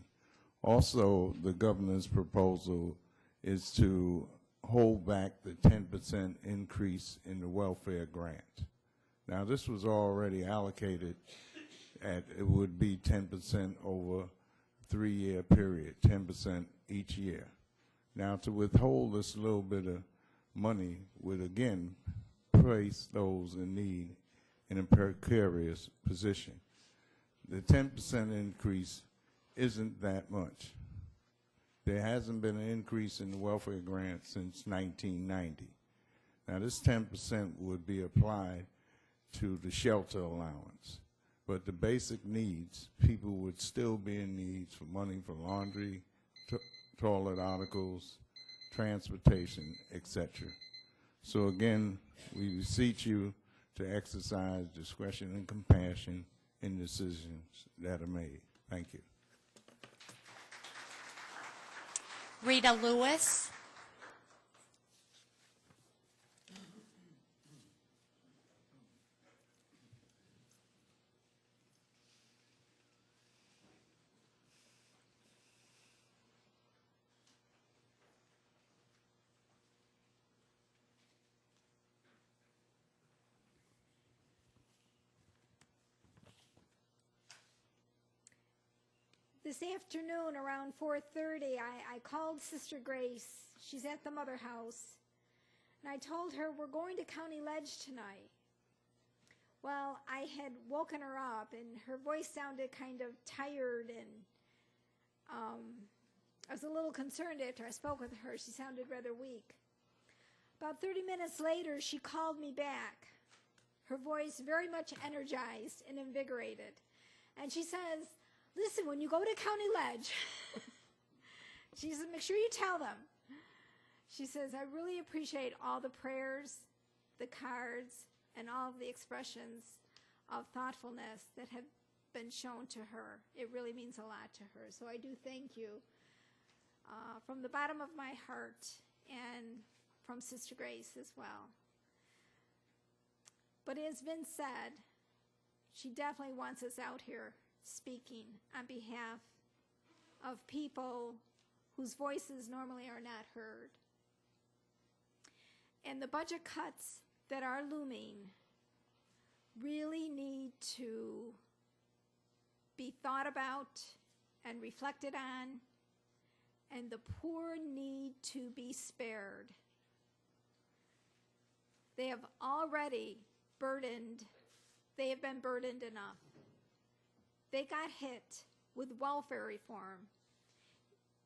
Also, the governor's proposal is to hold back the 10% increase in the welfare grant. Now, this was already allocated at, it would be 10% over 3-year period, 10% each year. Now, to withhold this little bit of money would again place those in need in a precarious position. The 10% increase isn't that much. There hasn't been an increase in the welfare grant since 1990. Now, this 10% would be applied to the shelter allowance. But the basic needs, people would still be in needs for money for laundry, toilet articles, transportation, etc. So again, we beseech you to exercise discretion and compassion in decisions that are made. Thank you. Rita Lewis. This afternoon around 4:30, I called Sister Grace. She's at the Mother House. And I told her, we're going to County Ledge tonight. Well, I had woken her up, and her voice sounded kind of tired, and I was a little concerned after I spoke with her. She sounded rather weak. About 30 minutes later, she called me back, her voice very much energized and invigorated. And she says, listen, when you go to County Ledge, she says, make sure you tell them. She says, I really appreciate all the prayers, the cards, and all of the expressions of thoughtfulness that have been shown to her. It really means a lot to her. So I do thank you from the bottom of my heart, and from Sister Grace as well. But as Vince said, she definitely wants us out here speaking on behalf of people whose voices normally are not heard. And the budget cuts that are looming really need to be thought about and reflected on, and the poor need to be spared. They have already they have been burdened enough. They got hit with welfare reform.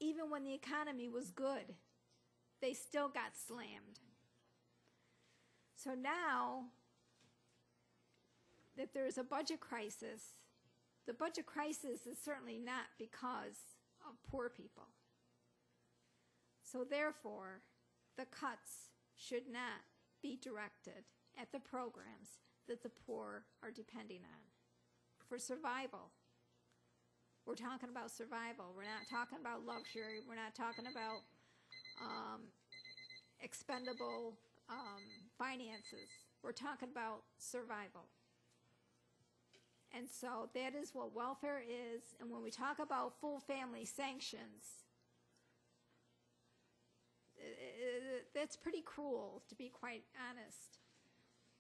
Even when the economy was good, they still got slammed. So now that there's a budget crisis, the budget crisis is certainly not because of poor people. So therefore, the cuts should not be directed at the programs that the poor are depending on for survival. We're talking about survival. We're not talking about luxury. We're not talking about expendable finances. We're talking about survival. And so that is what welfare is. And when we talk about full family sanctions, that's pretty cruel, to be quite honest.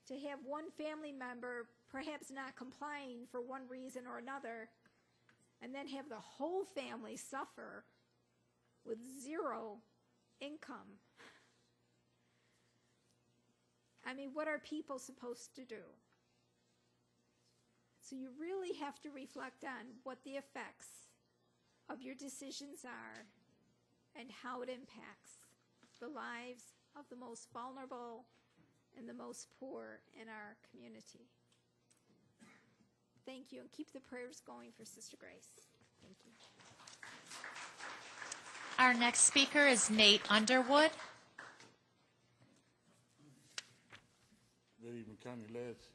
To have one family member perhaps not complying for one reason or another, and then have the whole family suffer with zero income. I mean, what are people supposed to do? So you really have to reflect on what the effects of your decisions are and how it impacts the lives of the most vulnerable and the most poor in our community. Thank you, and keep the prayers going for Sister Grace. Thank you. Our next speaker is Nate Underwood. Good evening, County Ledge.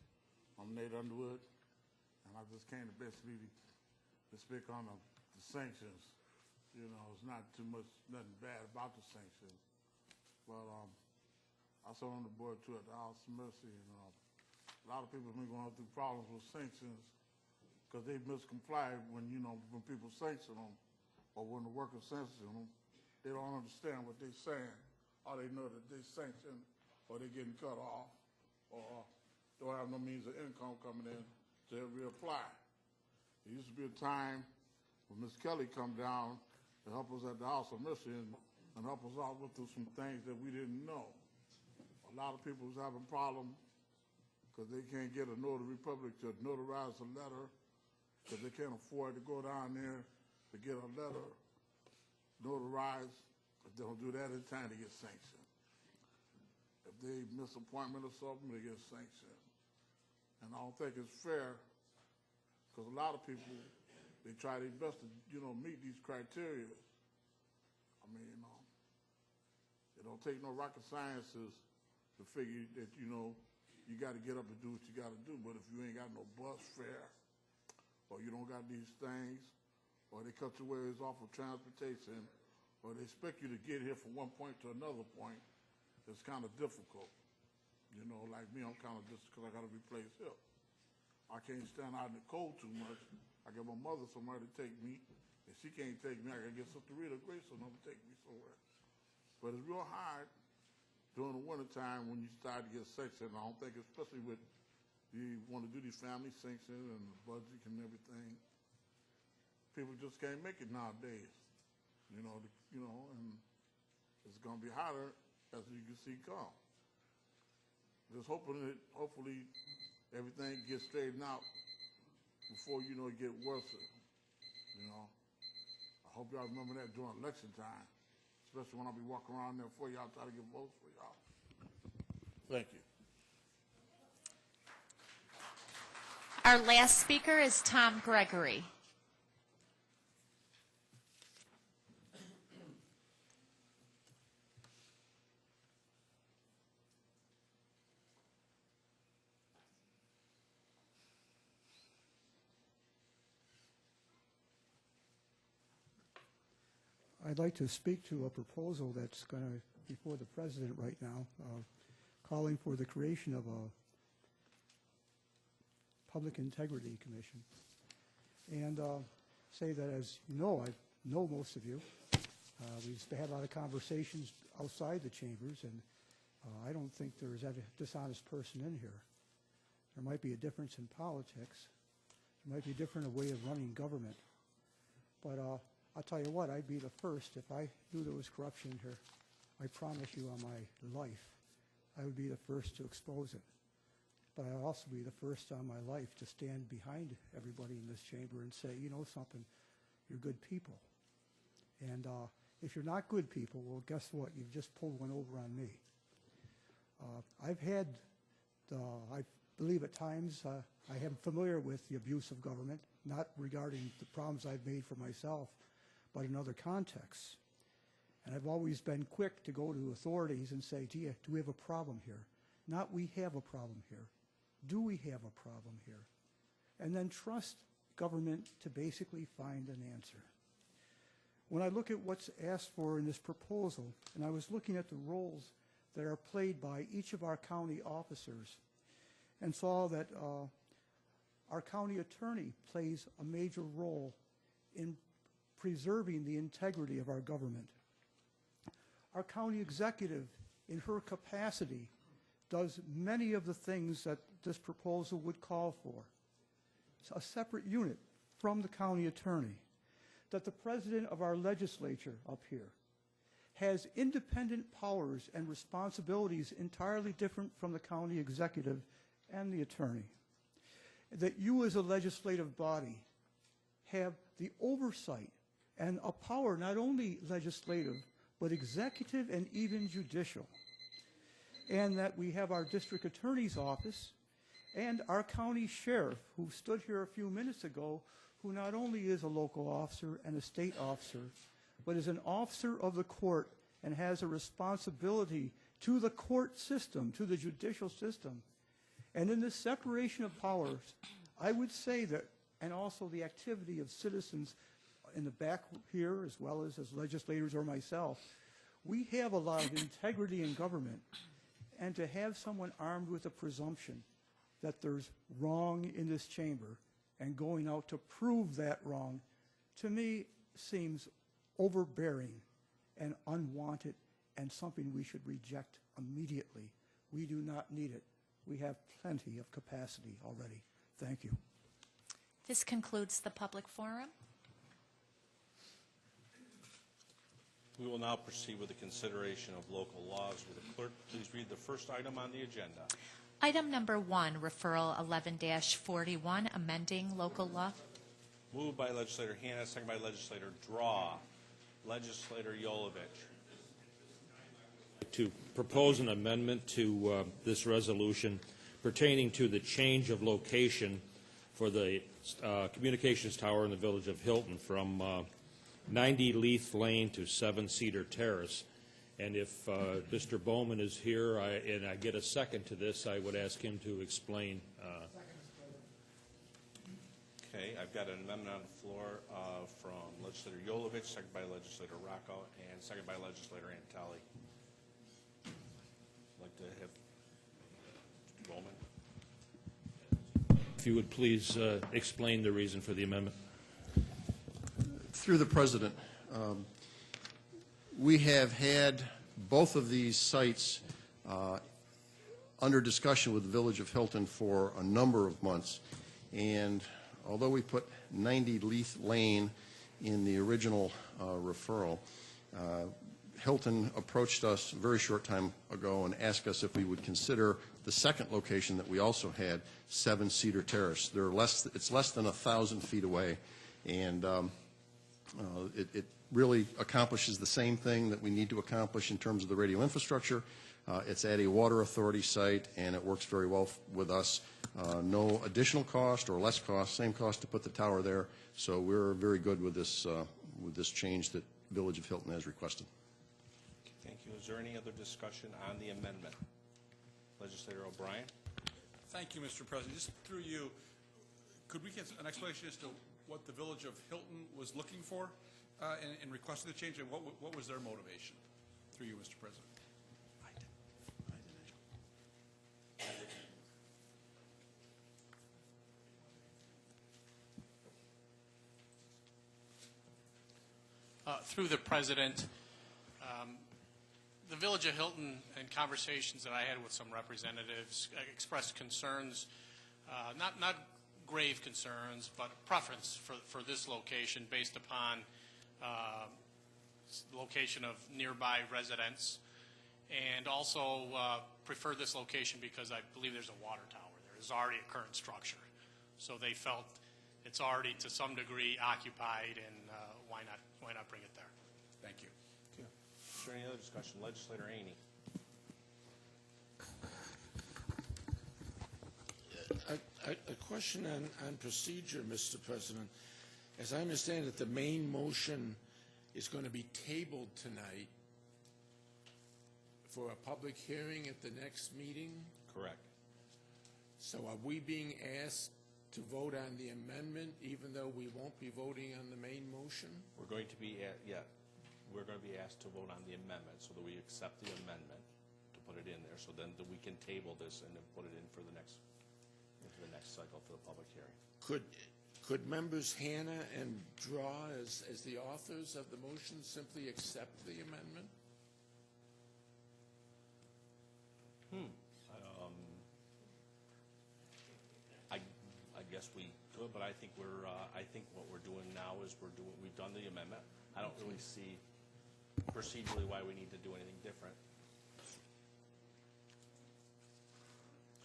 I'm Nate Underwood, and I just came to basically to speak on the sanctions. You know, it's not too much, nothing bad about the sanctions, but I serve on the board too at the House of Mercy, and a lot of people have been going through problems with sanctions because they miscomply when people sanction them, or when the workers sanction them, they don't understand what they're saying. All they know that they sanctioned, or they're getting cut off, or don't have no means of income coming in to reapply. There used to be a time when Ms. Kelly come down to help us at the House of Mercy and help us out with some things that we didn't know. A lot of people was having problems because they can't get a notary public to notarize a letter because they can't afford to go down there to get a letter notarized. If they don't do that in time, they get sanctioned. If they miss appointment or something, they get sanctioned. And I don't think it's fair, because a lot of people, they try their best to, meet these criteria. I mean, it don't take no rocket sciences to figure that, you got to get up and do what you got to do. But if you ain't got no bus fare, or you don't got these things, or they cut your ways off of transportation, or they expect you to get here from one point to another point, it's kind of difficult. Like me, I'm kind of just because I got to replace hip. I can't stand out in the cold too much. I get my mother somewhere to take me. If she can't take me, I got to get Sister Rita Grace to take me somewhere. But it's real hard during the wintertime when you start to get sanctioned. I don't think, especially with you want to do these family sanctions and the budget and everything, people just can't make it nowadays. And it's going to be hotter as you can see come. Just hoping that hopefully everything gets straightened out before it get worse. I hope y'all remember that during election time, especially when I be walking around there for y'all, try to get votes for y'all. Thank you. Our last speaker is Tom Gregory. I'd like to speak to a proposal that's going to before the president right now, calling for the creation of a Public Integrity Commission. And say that, as you know, I know most of you. We've had a lot of conversations outside the chambers, and I don't think there's a dishonest person in here. There might be a difference in politics. There might be a different way of running government. But I'll tell you what, I'd be the first, if I knew there was corruption here, I promise you on my life, I would be the first to expose it. But I'd also be the first on my life to stand behind everybody in this chamber and say, you know something, you're good people. And if you're not good people, well, guess what? You've just pulled one over on me. I've had, I believe at times, I am familiar with the abuse of government, not regarding the problems I've made for myself, but in other contexts. And I've always been quick to go to authorities and say, gee, do we have a problem here? Not we have a problem here. Do we have a problem here? And then trust government to basically find an answer. When I look at what's asked for in this proposal, and I was looking at the roles that are played by each of our county officers, and saw that our county attorney plays a major role in preserving the integrity of our government. Our county executive, in her capacity, does many of the things that this proposal would call for. It's a separate unit from the county attorney. That the president of our legislature up here has independent powers and responsibilities entirely different from the county executive and the attorney. That you as a legislative body have the oversight and a power not only legislative, but executive and even judicial. And that we have our district attorney's office and our county sheriff, who stood here a few minutes ago, who not only is a local officer and a state officer, but is an officer of the court and has a responsibility to the court system, to the judicial system. And in this separation of powers, I would say that, and also the activity of citizens in the back here, as well as legislators or myself, we have a lot of integrity in government. And to have someone armed with a presumption that there's wrong in this chamber and going out to prove that wrong, to me seems overbearing and unwanted and something we should reject immediately. We do not need it. We have plenty of capacity already. Thank you. This concludes the public forum. We will now proceed with the consideration of local laws. Will the clerk please read the first item on the agenda? Item number 1, referral 11-41, amending local law. Moved by legislator Hannah, second by legislator Draw. Legislator Yolovich. To propose an amendment to this resolution pertaining to the change of location for the communications tower in the village of Hilton from 90 Leith Lane to 7 Cedar Terrace. And if Mr. Bowman is here and I get a second to this, I would ask him to explain. Okay, I've got an amendment on the floor from Legislator Yolovich, second by Legislator Rocco, and second by Legislator Antelli. I'd like to have Mr. Bowman. If you would please explain the reason for the amendment. Through the President, we have had both of these sites under discussion with the Village of Hilton for a number of months, and although we put 90 Leith Lane in the original referral, Hilton approached us a very short time ago and asked us if we would consider the second location that we also had, 7 Cedar Terrace. It's less than 1,000 feet away, and it really accomplishes the same thing that we need to accomplish in terms of the radio infrastructure. It's at a water authority site, and it works very well with us. No additional cost or less cost, same cost to put the tower there. So we're very good with this change that Village of Hilton has requested. Thank you. Is there any other discussion on the amendment? Legislator O'Brien. Thank you, Mr. President. Just through you, could we get an explanation as to what the Village of Hilton was looking for in requesting the change, and what was their motivation? Through you, Mr. President. Through the President, the Village of Hilton, in conversations that I had with some representatives, expressed concerns, not grave concerns, but preference for this location based upon location of nearby residents, and also prefer this location because I believe there's a water tower there. There's already a current structure. So they felt it's already to some degree occupied, and why not bring it there? Thank you. Is there any other discussion? Legislator Haney. A question on procedure, Mr. President. As I understand it, the main motion is going to be tabled tonight for a public hearing at the next meeting? Correct. So are we being asked to vote on the amendment even though we won't be voting on the main motion? We're going to be we're going to be asked to vote on the amendment so that we accept the amendment to put it in there, so then that we can table this and then put it in for the next cycle for the public hearing. Could members Hannah and Draw, as the authors of the motion, simply accept the amendment? I guess we could, but I think I think what we're doing now is we've done the amendment. I don't really see procedurally why we need to do anything different. Is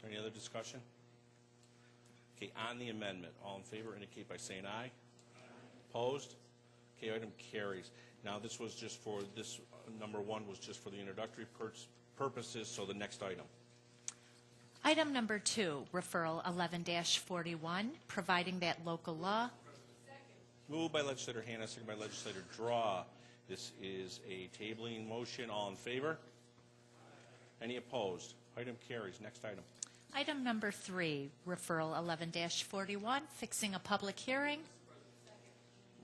there any other discussion? Okay, on the amendment, all in favor indicate by saying aye. Opposed? Okay, item carries. Now this was just for this, number one was just for the introductory purposes, so the next item. Item number 2, referral 11-41, providing that local law. Moved by Legislator Hannah, second by Legislator Draw. This is a tabling motion. All in favor? Any opposed? Item carries. Next item. Item number 3, referral 11-41, fixing a public hearing.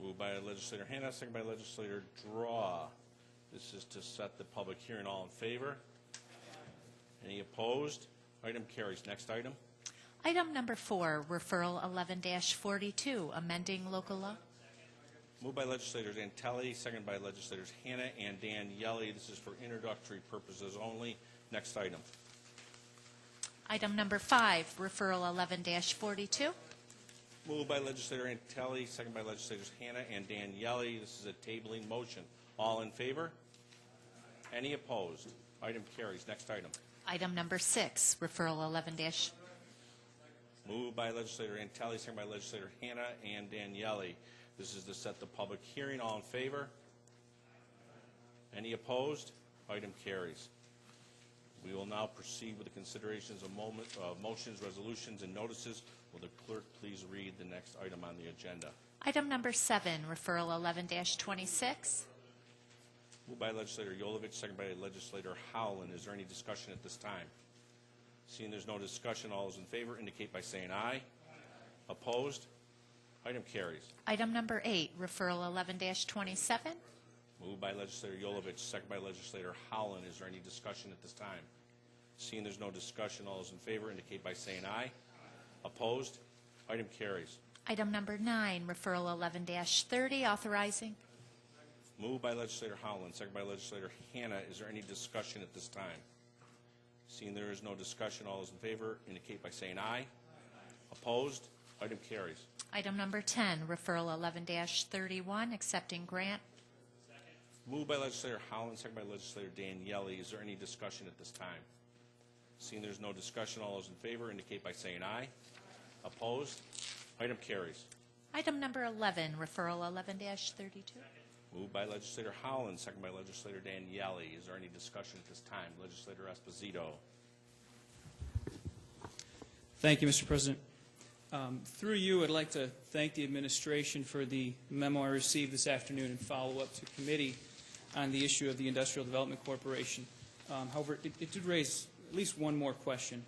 Moved by Legislator Hannah, second by Legislator Draw. This is to set the public hearing. All in favor? Any opposed? Item carries. Next item. Item number 4, referral 11-42, amending local law. Moved by Legislators Antelli, second by Legislators Hannah and Daniele. This is for introductory purposes only. Next item. Item number 5, referral 11-42. Moved by Legislator Antelli, second by Legislators Hannah and Daniele. This is a tabling motion. All in favor? Any opposed? Item carries. Next item. Item number 6, referral 11- Moved by Legislator Antelli, second by Legislator Hannah and Daniele. This is to set the public hearing. All in favor? Any opposed? Item carries. We will now proceed with the considerations of motions, resolutions, and notices. Will the clerk please read the next item on the agenda? Item number 7, referral 11-26. Moved by legislator Yolovich, second by legislator Howland. Is there any discussion at this time? Seeing there's no discussion, all those in favor indicate by saying aye. Opposed? Item carries. Item number 8, referral 11-27. Moved by legislator Yolovich, second by legislator Howland. Is there any discussion at this time? Seeing there's no discussion, all those in favor indicate by saying aye. Opposed? Item carries. Item number 9, referral 11-30, authorizing. Moved by legislator Howland, second by legislator Hannah. Is there any discussion at this time? Seeing there is no discussion, all those in favor indicate by saying aye. Opposed? Item carries. Item number 10, referral 11-31, accepting grant. Moved by legislator Howland, second by legislator Daniele. Is there any discussion at this time? Seeing there's no discussion, all those in favor indicate by saying aye. Opposed? Item carries. Item number 11, referral 11-32. Moved by legislator Howland, second by legislator Daniele. Is there any discussion at this time? Legislator Esposito. Thank you, Mr. President. Through you, I'd like to thank the administration for the memo I received this afternoon and follow up to committee on the issue of the Industrial Development Corporation. However, it did raise at least one more question.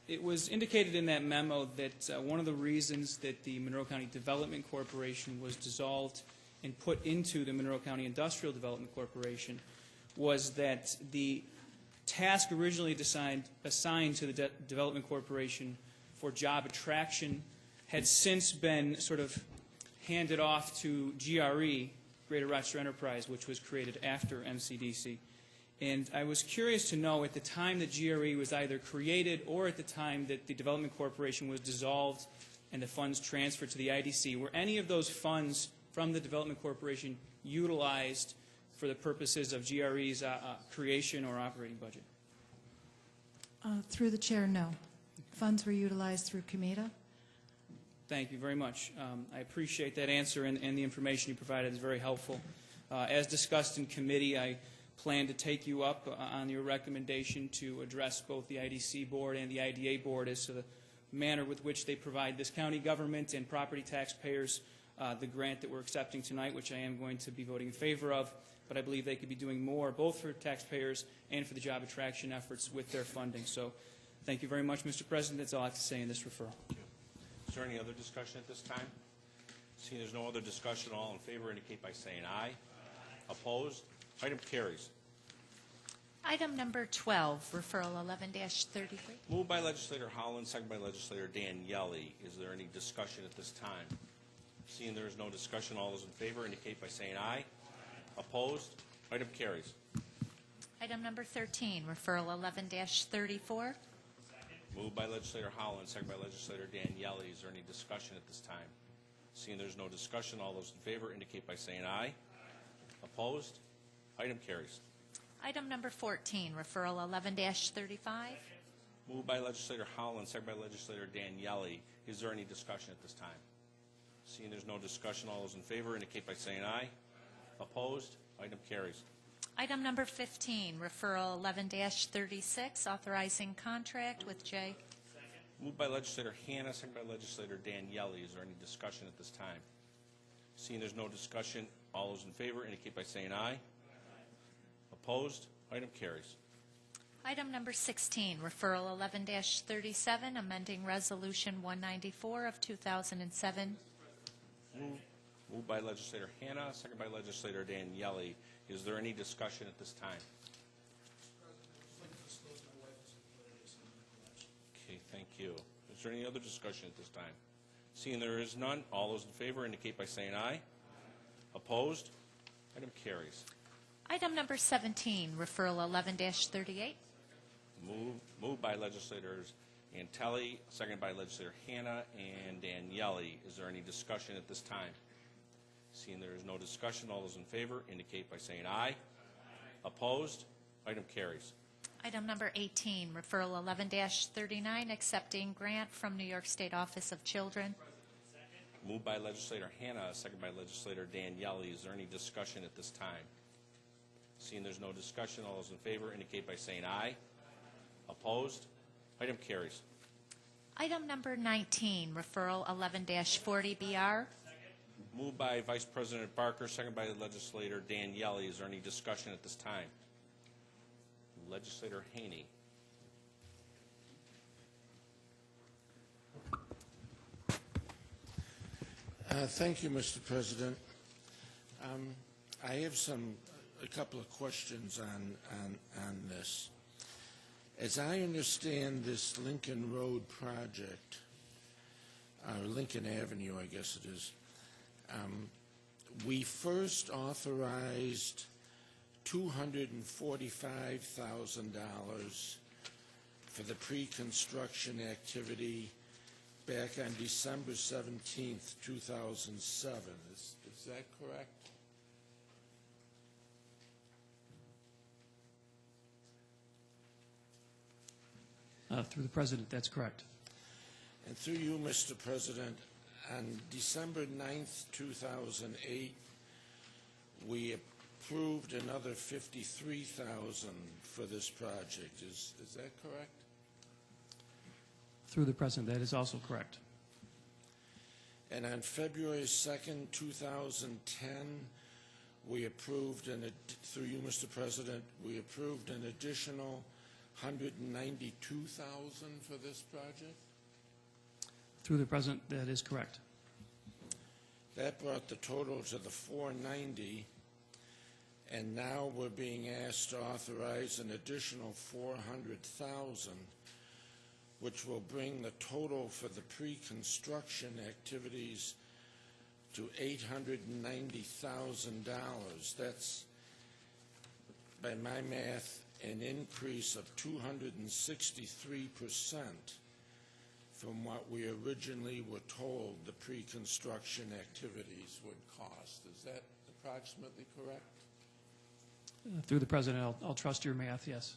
It was indicated in that memo that one of the reasons that the Monroe County Development Corporation was dissolved and put into the Monroe County Industrial Development Corporation was that the task originally assigned to the Development Corporation for job attraction had since been sort of handed off to GRE, Greater Rochester Enterprise, which was created after MCDC. And I was curious to know, at the time that GRE was either created or at the time that the Development Corporation was dissolved and the funds transferred to the IDC, were any of those funds from the Development Corporation utilized for the purposes of GRE's creation or operating budget? Through the chair, no. Funds were utilized through CUMETA. Thank you very much. I appreciate that answer, and the information you provided is very helpful. As discussed in committee, I plan to take you up on your recommendation to address both the IDC board and the IDA board as to the manner with which they provide this county government and property taxpayers the grant that we're accepting tonight, which I am going to be voting in favor of, but I believe they could be doing more, both for taxpayers and for the job attraction efforts with their funding. So thank you very much, Mr. President. That's all I have to say in this referral. Is there any other discussion at this time? Seeing there's no other discussion, all in favor indicate by saying aye. Opposed? Item carries. Item number 12, referral 11-33. Moved by legislator Howland, second by legislator Daniele. Is there any discussion at this time? Seeing there is no discussion, all those in favor indicate by saying aye. Opposed? Item carries. Item number 13, referral 11-34. Moved by legislator Howland, second by legislator Daniele. Is there any discussion at this time? Seeing there's no discussion, all those in favor indicate by saying aye. Opposed? Item carries. Item number 14, referral 11-35. Moved by legislator Howland, second by legislator Daniele. Is there any discussion at this time? Seeing there's no discussion, all those in favor indicate by saying aye. Opposed? Item carries. Item number 15, referral 11-36, authorizing contract with J. Moved by legislator Hannah, second by legislator Daniele. Is there any discussion at this time? Seeing there's no discussion, all those in favor indicate by saying aye. Opposed? Item carries. Item number 16, referral 11-37, amending Resolution 194 of 2007. Moved by legislator Hannah, second by legislator Daniele. Is there any discussion at this time? Okay, thank you. Is there any other discussion at this time? Seeing there is none, all those in favor indicate by saying aye. Opposed? Item carries. Item number 17, referral 11-38. Moved by legislators Antelli, seconded by legislator Hannah and Daniele. Is there any discussion at this time? Seeing there is no discussion, all those in favor indicate by saying aye. Opposed? Item carries. Item number 18, referral 11-39, accepting grant from New York State Office of Children. Moved by legislator Hannah, seconded by legislator Daniele. Is there any discussion at this time? Seeing there's no discussion, all those in favor indicate by saying aye. Opposed? Item carries. Item number 19, referral 11-40BR. Moved by Vice President Barker, second by Legislator Daniele. Is there any discussion at this time? Legislator Haney. Thank you, Mr. President. I have a couple of questions on this. As I understand this Lincoln Road project, or Lincoln Avenue, I guess it is, we first authorized $245,000 for the pre-construction activity back on December 17th, 2007. Is that correct? Through the President, that's correct. And through you, Mr. President, on December 9th, 2008, we approved another $53,000 for this project. Is that correct? Through the President, that is also correct. And on February 2nd, 2010, we approved, through you, Mr. President, we approved an additional $192,000 for this project? Through the President, that is correct. That brought the total to the $490,000, and now we're being asked to authorize an additional $400,000, which will bring the total for the pre-construction activities to $890,000. That's, by my math, an increase of 263% from what we originally were told the pre-construction activities would cost. Is that approximately correct? Through the President, I'll trust your math, yes.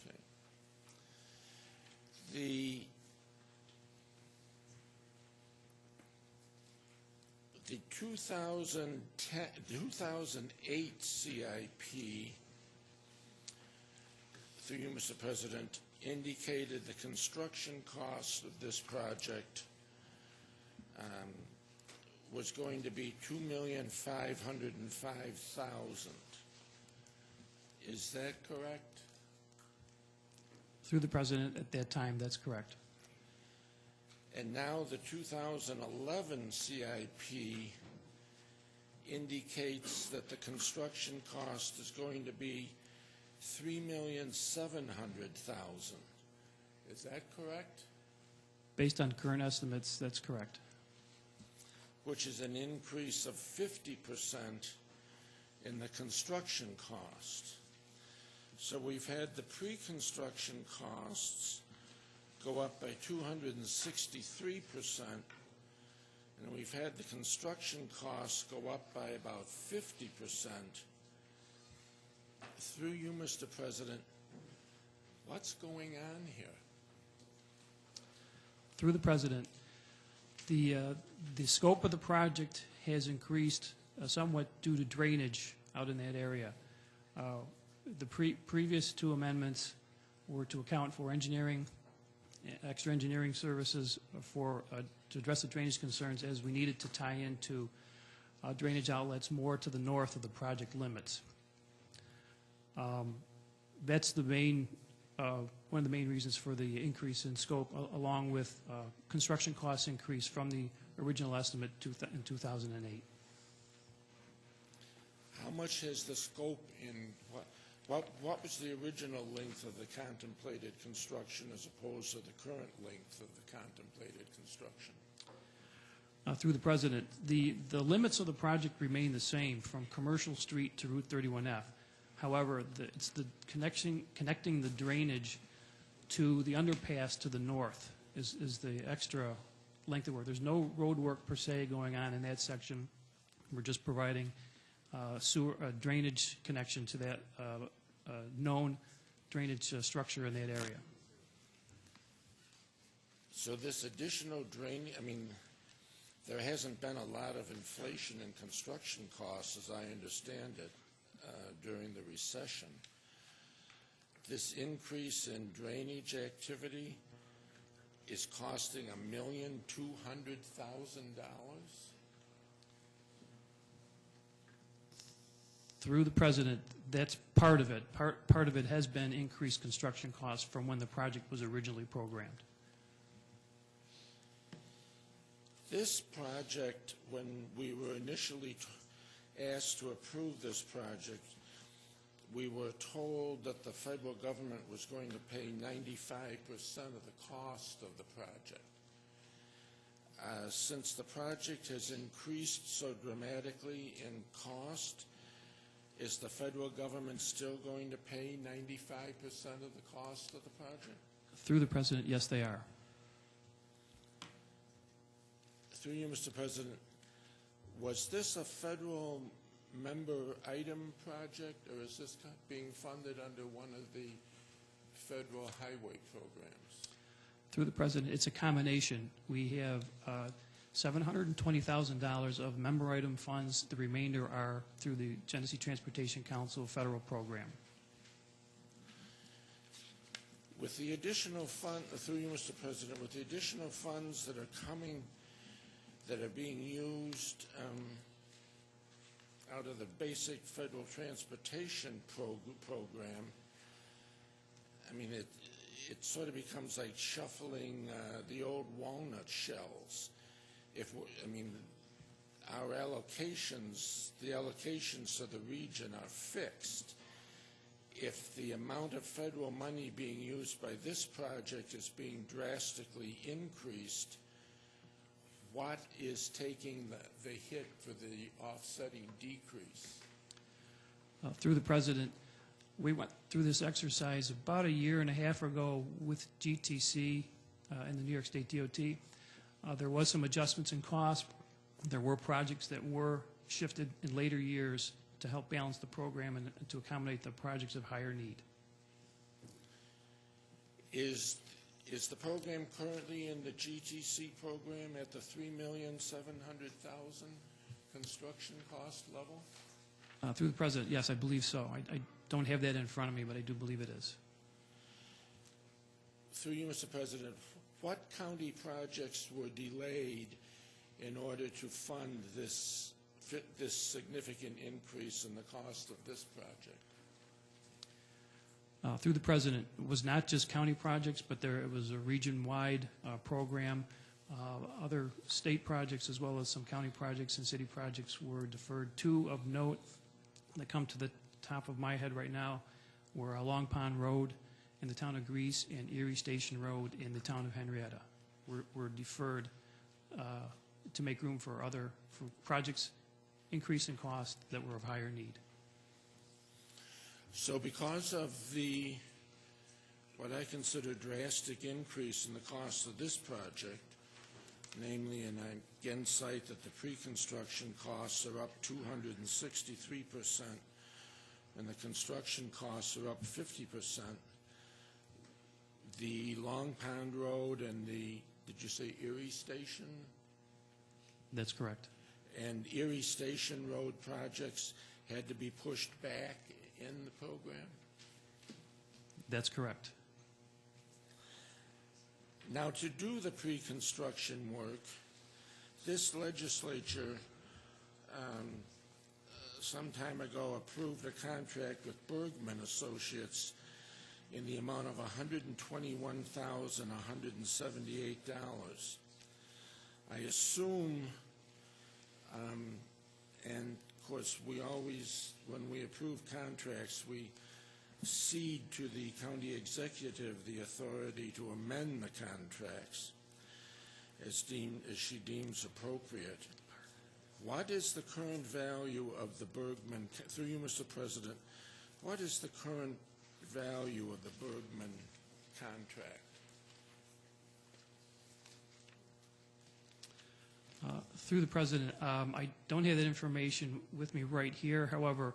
Okay. The 2008 CIP, through you, Mr. President, indicated the construction cost of this project was going to be $2,505,000. Is that correct? Through the President, at that time, that's correct. And now the 2011 CIP indicates that the construction cost is going to be $3,700,000. Is that correct? Based on current estimates, that's correct. Which is an increase of 50% in the construction cost. So we've had the pre-construction costs go up by 263%, and we've had the construction costs go up by about 50%. Through you, Mr. President, what's going on here? Through the President, the scope of the project has increased somewhat due to drainage out in that area. The previous two amendments were to account for engineering, extra engineering services to address the drainage concerns as we needed to tie into drainage outlets more to the north of the project limits. That's the main, one of the main reasons for the increase in scope, along with construction costs increase from the original estimate in 2008. How much has the scope in, what was the original length of the contemplated construction as opposed to the current length of the contemplated construction? Through the President, the limits of the project remain the same from Commercial Street to Route 31F. However, it's the connecting the drainage to the underpass to the north is the extra length of work. There's no road work per se going on in that section. We're just providing drainage connection to that known drainage structure in that area. So this additional drain, I mean, there hasn't been a lot of inflation in construction costs, as I understand it. during the recession. This increase in drainage activity is costing $1,200,000. Through the President, that's part of it. Part of it has been increased construction costs from when the project was originally programmed. This project, when we were initially asked to approve this project, we were told that the federal government was going to pay 95% of the cost of the project. Since the project has increased so dramatically in cost, is the federal government still going to pay 95% of the cost of the project? Through the President, yes, they are. Through you, Mr. President, was this a federal member item project, or is this being funded under one of the federal highway programs? Through the President, it's a combination. We have $720,000 of member item funds. The remainder are through the Genesee Transportation Council federal program. With the additional fund, through you, Mr. President, with the additional funds that are coming, that are being used out of the basic federal transportation program, I mean, it sort of becomes like shuffling the old walnut shells. Our allocations, the allocations to the region are fixed. If the amount of federal money being used by this project is being drastically increased, what is taking the hit for the offsetting decrease? Through the President, we went through this exercise about a year and a half ago with GTC and the New York State DOT. There was some adjustments in cost. There were projects that were shifted in later years to help balance the program and to accommodate the projects of higher need. Is the program currently in the GTC program at the $3,700,000 construction cost level? Through the President, yes, I believe so. I don't have that in front of me, but I do believe it is. Through you, Mr. President, what county projects were delayed in order to fund this significant increase in the cost of this project? Through the President, it was not just county projects, but it was a region-wide program. Other state projects as well as some county projects and city projects were deferred. Two of note that come to the top of my head right now were Long Pond Road in the town of Greece and Erie Station Road in the town of Henrietta. Were deferred to make room for projects increase in cost that were of higher need. So because of what I consider drastic increase in the cost of this project, namely, and I again cite that the pre-construction costs are up 263% and the construction costs are up 50%, the Long Pond Road and did you say Erie Station? That's correct. And Erie Station Road projects had to be pushed back in the program? That's correct. Now, to do the pre-construction work, this legislature some time ago approved a contract with Bergman Associates in the amount of $121,178. I assume, and of course we always, when we approve contracts, we cede to the county executive the authority to amend the contracts as she deems appropriate. What is the current value of the Bergman, through you, Mr. President, what is the current value of the Bergman contract? Through the President, I don't have that information with me right here. However,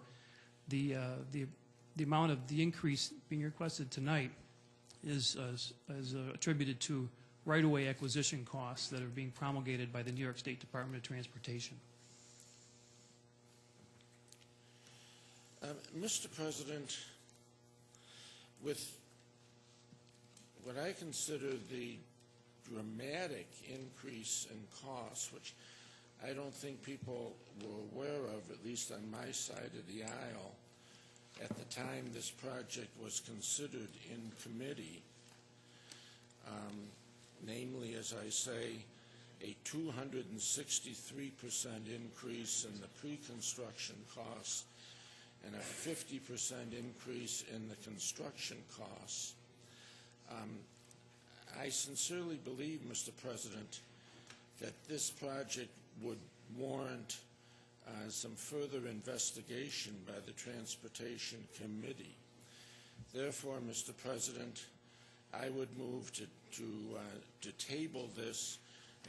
the amount of the increase being requested tonight is attributed to right-of-way acquisition costs that are being promulgated by the New York State Department of Transportation. Mr. President, with what I consider the dramatic increase in costs, which I don't think people were aware of, at least on my side of the aisle, at the time this project was considered in committee, namely, as I say, a 263% increase in the pre-construction costs and a 50% increase in the construction costs. I sincerely believe, Mr. President, that this project would warrant some further investigation by the Transportation Committee. Therefore, Mr. President, I would move to table this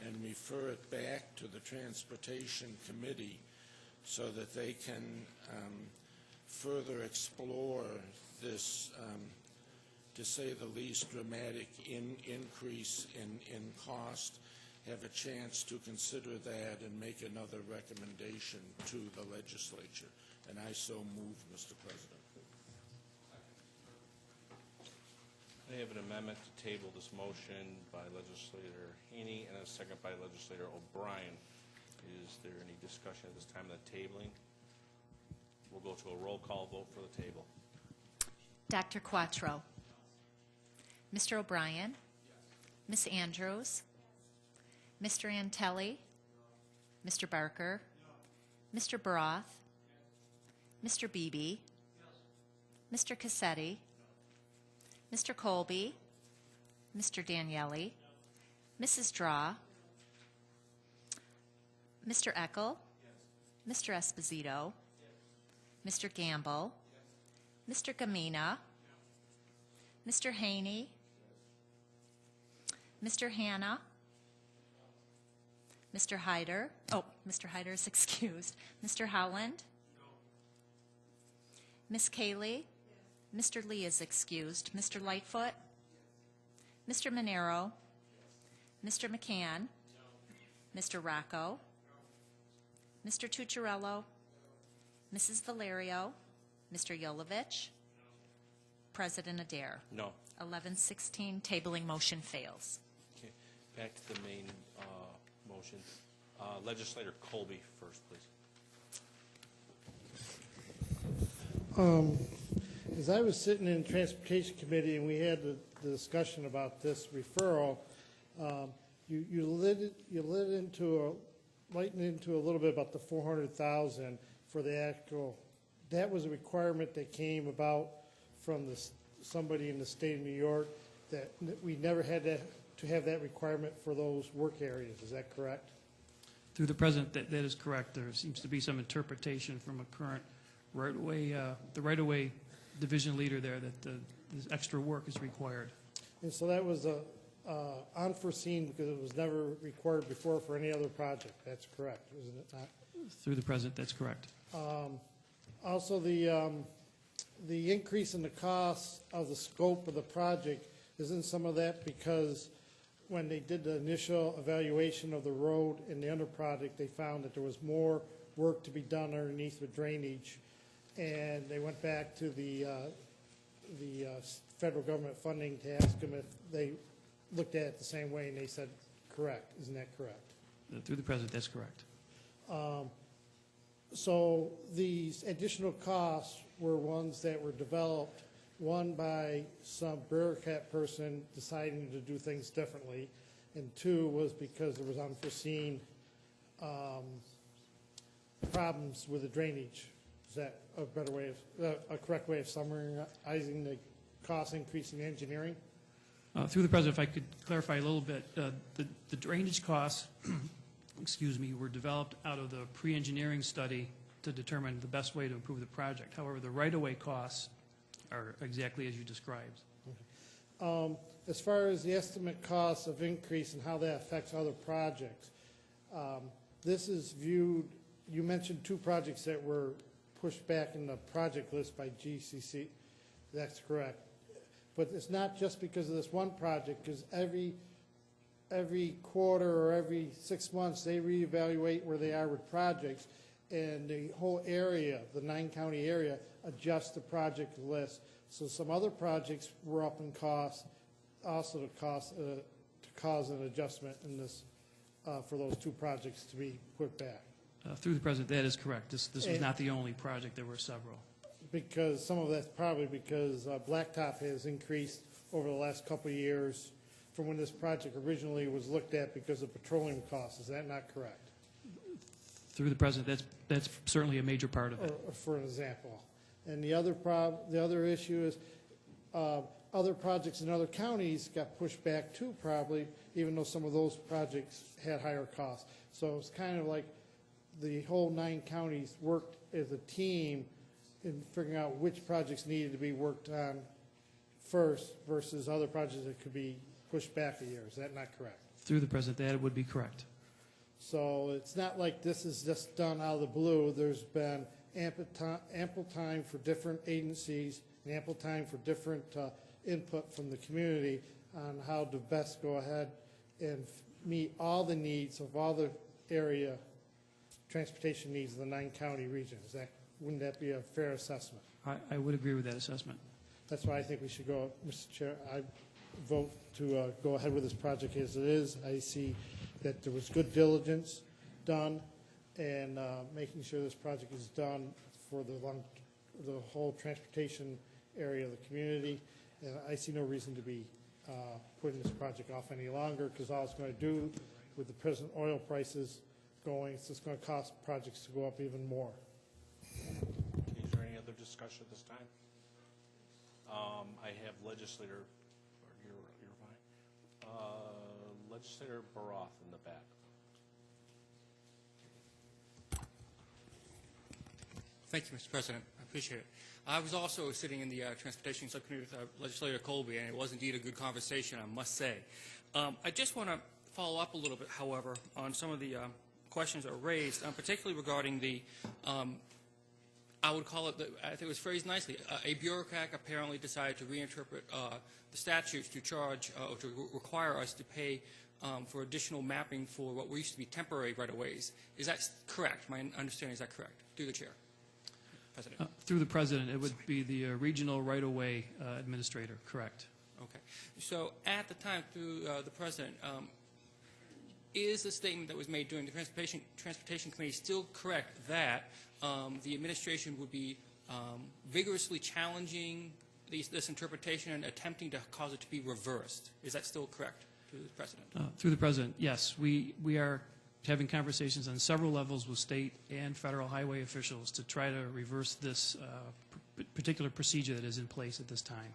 and refer it back to the Transportation Committee so that they can further explore this, to say the least, dramatic increase in cost, have a chance to consider that and make another recommendation to the legislature. And I so move, Mr. President. I have an amendment to table this motion by Legislator Haney and a second by Legislator O'Brien. Is there any discussion at this time of the tabling? We'll go to a roll call vote for the table. Dr. Quattro. Mr. O'Brien. Ms. Andrews. Mr. Antelli. Mr. Barker. Mr. Baroth. Mr. Beebe. Mr. Cassetti. Mr. Colby. Mr. Daniele. Mrs. Draw. Mr. Eckel. Mr. Esposito. Mr. Gamble. Mr. Gamina. Mr. Haney. Mr. Hanna. Mr. Hyder. Oh, Mr. Hyder is excused. Mr. Howland. Ms. Cayley. Mr. Lee is excused. Mr. Lightfoot. Mr. Monero. Mr. McCann. Mr. Rocco. Mr. Tucciarello. Mrs. Valerio. Mr. Yolovich. President Adair. No. 11-16, tabling motion fails. Okay, back to the main motion. Legislator Colby first, please. As I was sitting in Transportation Committee and we had the discussion about this referral, you lightened into a little bit about the 400,000 for the actual. That was a requirement that came about from somebody in the state of New York, that we never had to have that requirement for those work areas. Is that correct? Through the President, that is correct. There seems to be some interpretation from a current right-of-way, the right-of-way division leader there that this extra work is required. And so that was unforeseen because it was never required before for any other project. That's correct, isn't it not? Through the President, that's correct. Also, the increase in the cost of the scope of the project, isn't some of that because when they did the initial evaluation of the road and the under project, they found that there was more work to be done underneath the drainage, and they went back to the federal government funding to ask them if they looked at it the same way, and they said correct. Isn't that correct? Through the President, that's correct. So these additional costs were ones that were developed, one by some bureaucrat person deciding to do things differently, and two was because there was unforeseen problems with the drainage. Is that a better way of, a correct way of summarizing the cost increase in engineering? Through the President, if I could clarify a little bit, the drainage costs, excuse me, were developed out of the pre-engineering study to determine the best way to improve the project. However, the right-of-way costs are exactly as you described. Okay. As far as the estimate costs of increase and how that affects other projects, this is viewed, you mentioned two projects that were pushed back in the project list by GCC. That's correct. But it's not just because of this one project, because every quarter or every 6 months they reevaluate where they are with projects, and the whole area, the 9-county area, adjust the project list. So some other projects were up in cost, also to cause an adjustment in this, for those 2 projects to be put back. Through the President, that is correct. This was not the only project. There were several. Because some of that's probably because blacktop has increased over the last couple of years from when this project originally was looked at because of petroleum costs. Is that not correct? Through the President, that's certainly a major part of it. Or for an example. And the other issue is other projects in other counties got pushed back too, probably, even though some of those projects had higher costs. So it's kind of like the whole 9 counties worked as a team in figuring out which projects needed to be worked on first versus other projects that could be pushed back a year. Is that not correct? Through the President, that would be correct. So it's not like this is just done out of the blue. There's been ample time for different agencies and ample time for different input from the community on how to best go ahead and meet all the needs of all the area transportation needs of the 9-county region. Wouldn't that be a fair assessment? I would agree with that assessment. That's why I think we should go, Mr. Chair, I vote to go ahead with this project as it is. I see that there was good diligence done and making sure this project is done for the whole transportation area of the community. And I see no reason to be putting this project off any longer, because all it's going to do with the present oil prices going, it's just going to cost projects to go up even more. Okay, is there any other discussion at this time? I have legislator, you're fine. Legislator Baroth in the back. Thank you, Mr. President. I appreciate it. I was also sitting in the Transportation Subcommittee with Legislator Colby, and it was indeed a good conversation, I must say. I just want to follow up a little bit, however, on some of the questions that were raised, particularly regarding the, I would call it, I think it was phrased nicely, a bureaucrat apparently decided to reinterpret the statutes to charge or to require us to pay for additional mapping for what used to be temporary right-of-ways. Is that correct? My understanding is that correct? Through the Chair. President. Through the President, it would be the regional right-of-way administrator, correct. Okay. So at the time, through the President, is the statement that was made during the Transportation Committee still correct that the administration would be vigorously challenging this interpretation and attempting to cause it to be reversed? Is that still correct, through the President? Through the President, yes. We are having conversations on several levels with state and federal highway officials to try to reverse this particular procedure that is in place at this time.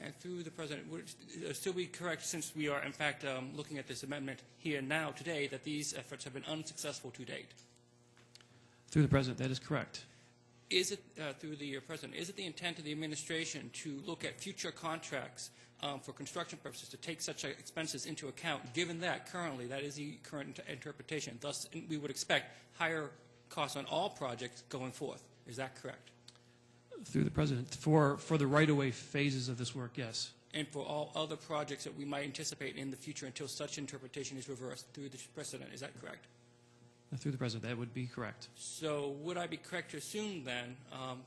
And through the President, would it still be correct, since we are in fact looking at this amendment here now today, that these efforts have been unsuccessful to date? Through the President, that is correct. Is it, through the President, is it the intent of the administration to look at future contracts for construction purposes to take such expenses into account, given that currently that is the current interpretation? Thus, we would expect higher costs on all projects going forth. Is that correct? Through the President, for the right-of-way phases of this work, yes. And for all other projects that we might anticipate in the future until such interpretation is reversed, through the President, is that correct? Through the President, that would be correct. So would I be correct to assume then,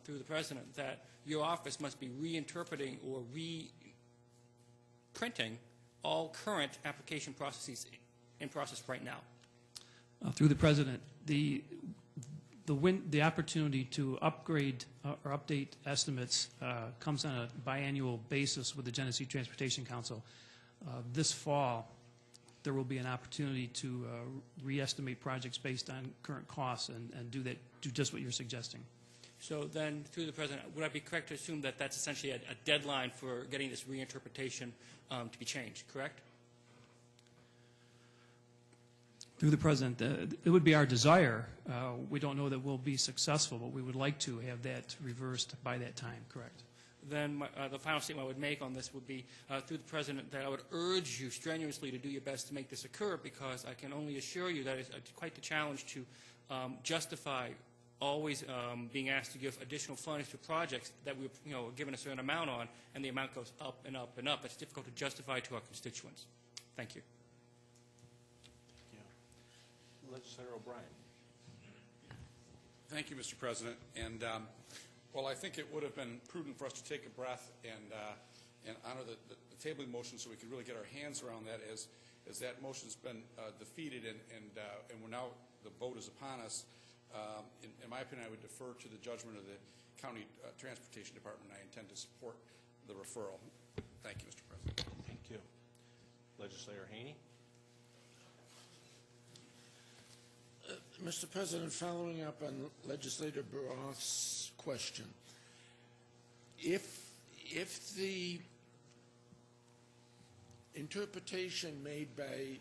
through the President, that your office must be reinterpreting or reprinting all current application processes in process right now? Through the President, the opportunity to upgrade or update estimates comes on a biannual basis with the Genesee Transportation Council. This fall, there will be an opportunity to re-estimate projects based on current costs and do just what you're suggesting. So then, through the President, would I be correct to assume that that's essentially a deadline for getting this reinterpretation to be changed, correct? Through the President, it would be our desire. We don't know that we'll be successful, but we would like to have that reversed by that time, correct? Then the final statement I would make on this would be, through the President, that I would urge you strenuously to do your best to make this occur, because I can only assure you that it's quite the challenge to justify always being asked to give additional funds to projects that we're given a certain amount on, and the amount goes up and up and up. It's difficult to justify to our constituents. Thank you. Legislator O'Brien. Thank you, Mr. President. And, well, I think it would have been prudent for us to take a breath and honor the tabling motion so we could really get our hands around that as that motion's been defeated and we're now, the vote is upon us. In my opinion, I would defer to the judgment of the County Transportation Department. I intend to support the referral. Thank you, Mr. President. Thank you. Legislator Haney? Mr. President, following up on Legislator Baroth's question, if the interpretation made by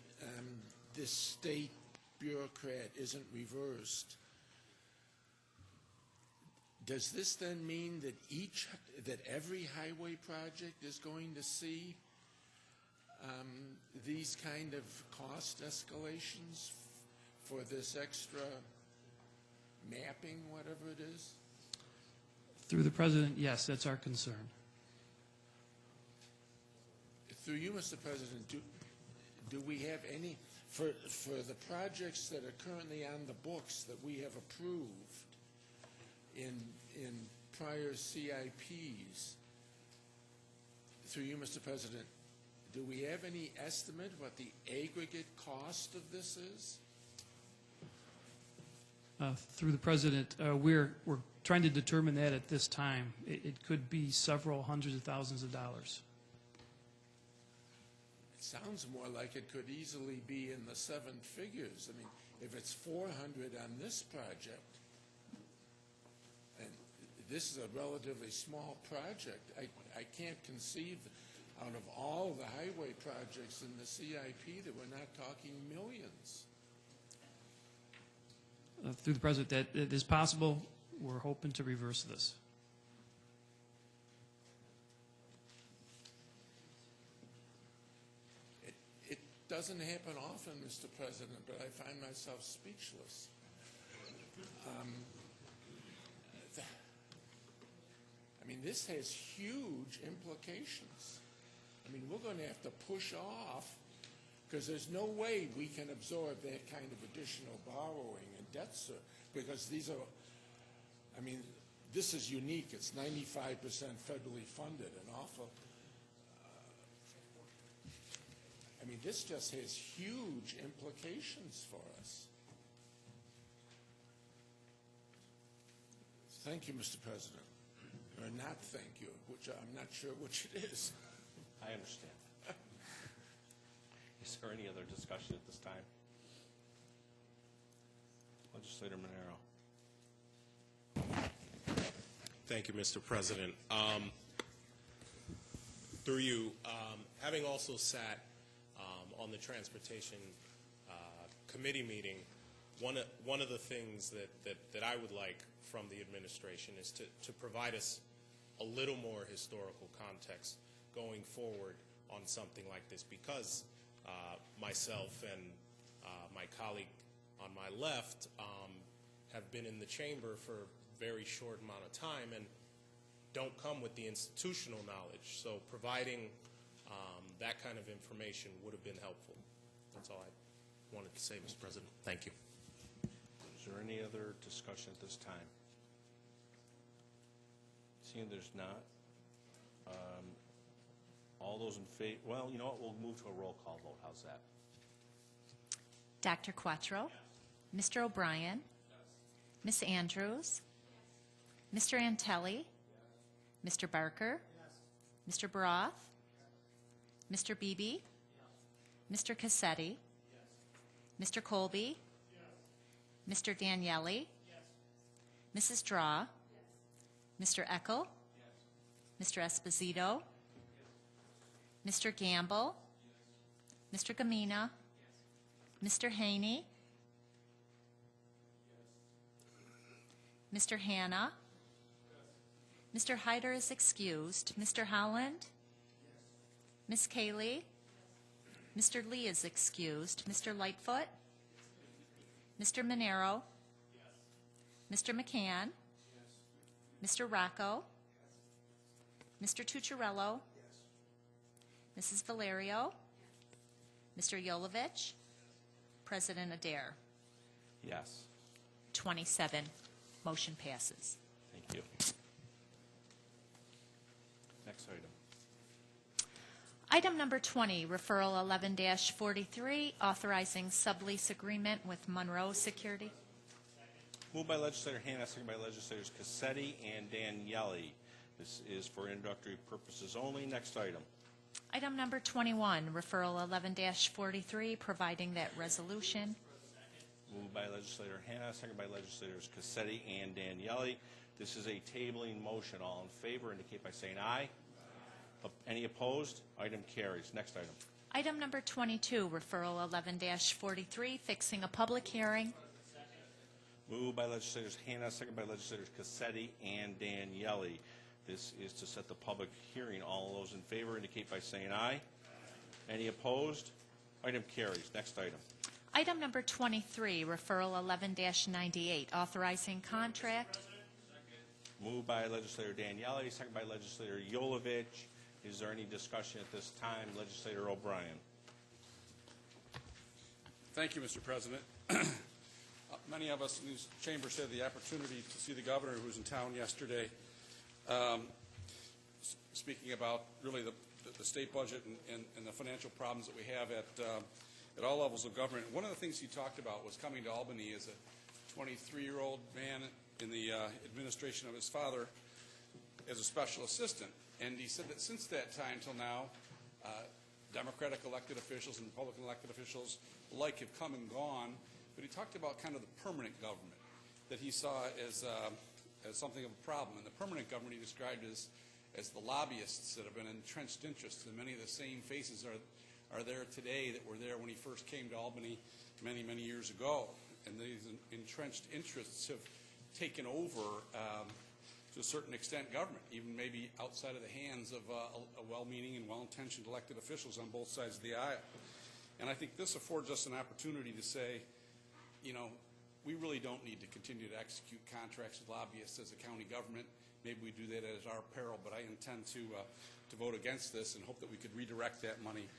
this state bureaucrat isn't reversed, does this then mean that every highway project is going to see these kind of cost escalations for this extra mapping, whatever it is? Through the President, yes, that's our concern. Through you, Mr. President, do we have any, for the projects that are currently on the books that we have approved in prior CIPs, through you, Mr. President, do we have any estimate what the aggregate cost of this is? Through the President, we're trying to determine that at this time. It could be several hundreds of thousands of dollars. It sounds more like it could easily be in the seven figures. I mean, if it's 400 on this project, and this is a relatively small project, I can't conceive out of all the highway projects in the CIP that we're not talking millions. Through the President, that it is possible. We're hoping to reverse this. It doesn't happen often, Mr. President, but I find myself speechless. I mean, this has huge implications. I mean, we're going to have to push off because there's no way we can absorb that kind of additional borrowing and debt service because these are, I mean, this is unique. It's 95% federally funded and awful. I mean, this just has huge implications for us. Thank you, Mr. President. Or not thank you, which I'm not sure which it is. I understand. Is there any other discussion at this time? Legislator Monroe. Thank you, Mr. President. Through you, having also sat on the Transportation Committee meeting, one of the things that I would like from the administration is to provide us a little more historical context going forward on something like this, because myself and my colleague on my left have been in the chamber for a very short amount of time and don't come with the institutional knowledge. So providing that kind of information would have been helpful. That's all I wanted to say, Mr. President. Thank you. Is there any other discussion at this time? Seeing there's not, all those in favor, well, you know what, we'll move to a roll call vote. How's that? Dr. Quattro? Yes. Mr. O'Brien? Yes. Ms. Andrews? Yes. Mr. Antelli? Yes. Mr. Barker? Yes. Mr. Baroth? Yes. Mr. Beebe? Yes. Mr. Cassetti? Yes. Mr. Colby? Yes. Mr. Daniele? Yes. Mrs. Draw? Yes. Mr. Eckel? Yes. Mr. Esposito? Yes. Mr. Gamble? Yes. Mr. Gamina? Yes. Mr. Haney? Yes. Mr. Hanna? Yes. Mr. Hyder is excused. Mr. Holland? Yes. Ms. Cayley? Yes. Mr. Lee is excused. Mr. Lightfoot? Yes. Mr. Monero? Yes. Mr. McCann? Yes. Mr. Rocco? Yes. Mr. Tucciarello? Yes. Mrs. Valerio? Yes. Mr. Yolovich? President Adair? Yes. 27. Motion passes. Thank you. Next item. Item number 20, referral 11-43, authorizing sublease agreement with Monroe Security. Moved by legislator Hannah, second by legislators Cassetti and Daniele. This is for introductory purposes only. Next item. Item number 21, referral 11-43, providing that resolution. Moved by legislator Hannah, second by legislators Cassetti and Daniele. This is a tabling motion. All in favor indicate by saying aye. Any opposed? Item carries. Next item. Item number 22, referral 11-43, fixing a public hearing. Moved by legislators Hannah, second by legislators Cassetti and Daniele. This is to set the public hearing. All those in favor indicate by saying aye. Any opposed? Item carries. Next item. Item number 23, referral 11-98, authorizing contract. Moved by legislator Daniele, second by legislator Yolovich. Is there any discussion at this time? Legislator O'Brien. Thank you, Mr. President. Many of us in these chambers had the opportunity to see the governor who was in town yesterday speaking about really the state budget and the financial problems that we have at all levels of government. One of the things he talked about was coming to Albany as a 23-year-old man in the administration of his father as a special assistant. And he said that since that time till now, Democratic elected officials and Republican elected officials alike have come and gone. But he talked about kind of the permanent government that he saw as something of a problem. And the permanent government he described as the lobbyists that have been entrenched interests. And many of the same faces are there today that were there when he first came to Albany many, many years ago. And these entrenched interests have taken over to a certain extent government, even maybe outside of the hands of a well-meaning and well-intentioned elected officials on both sides of the aisle. And I think this affords us an opportunity to say, you know, we really don't need to continue to execute contracts with lobbyists as a county government. Maybe we do that at our peril, but I intend to vote against this and hope that we could redirect that money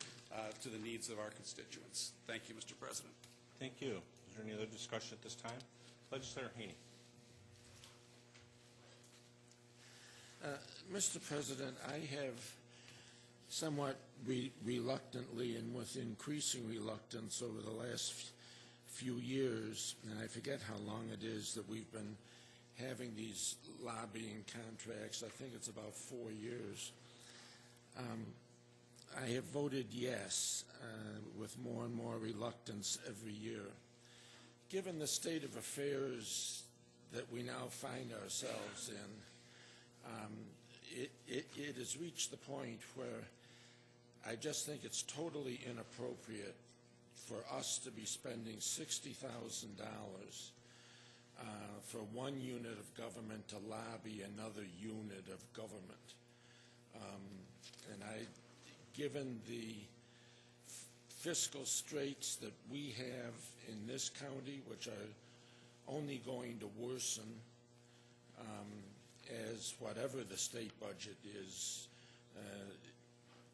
to the needs of our constituents. Thank you, Mr. President. Thank you. Is there any other discussion at this time? Legislator Haney. Mr. President, I have somewhat reluctantly and with increasing reluctance over the last few years, and I forget how long it is that we've been having these lobbying contracts. I think it's about 4 years. I have voted yes with more and more reluctance every year. Given the state of affairs that we now find ourselves in, it has reached the point where I just think it's totally inappropriate for us to be spending $60,000 for one unit of government to lobby another unit of government. Given the fiscal straits that we have in this county, which are only going to worsen as whatever the state budget is,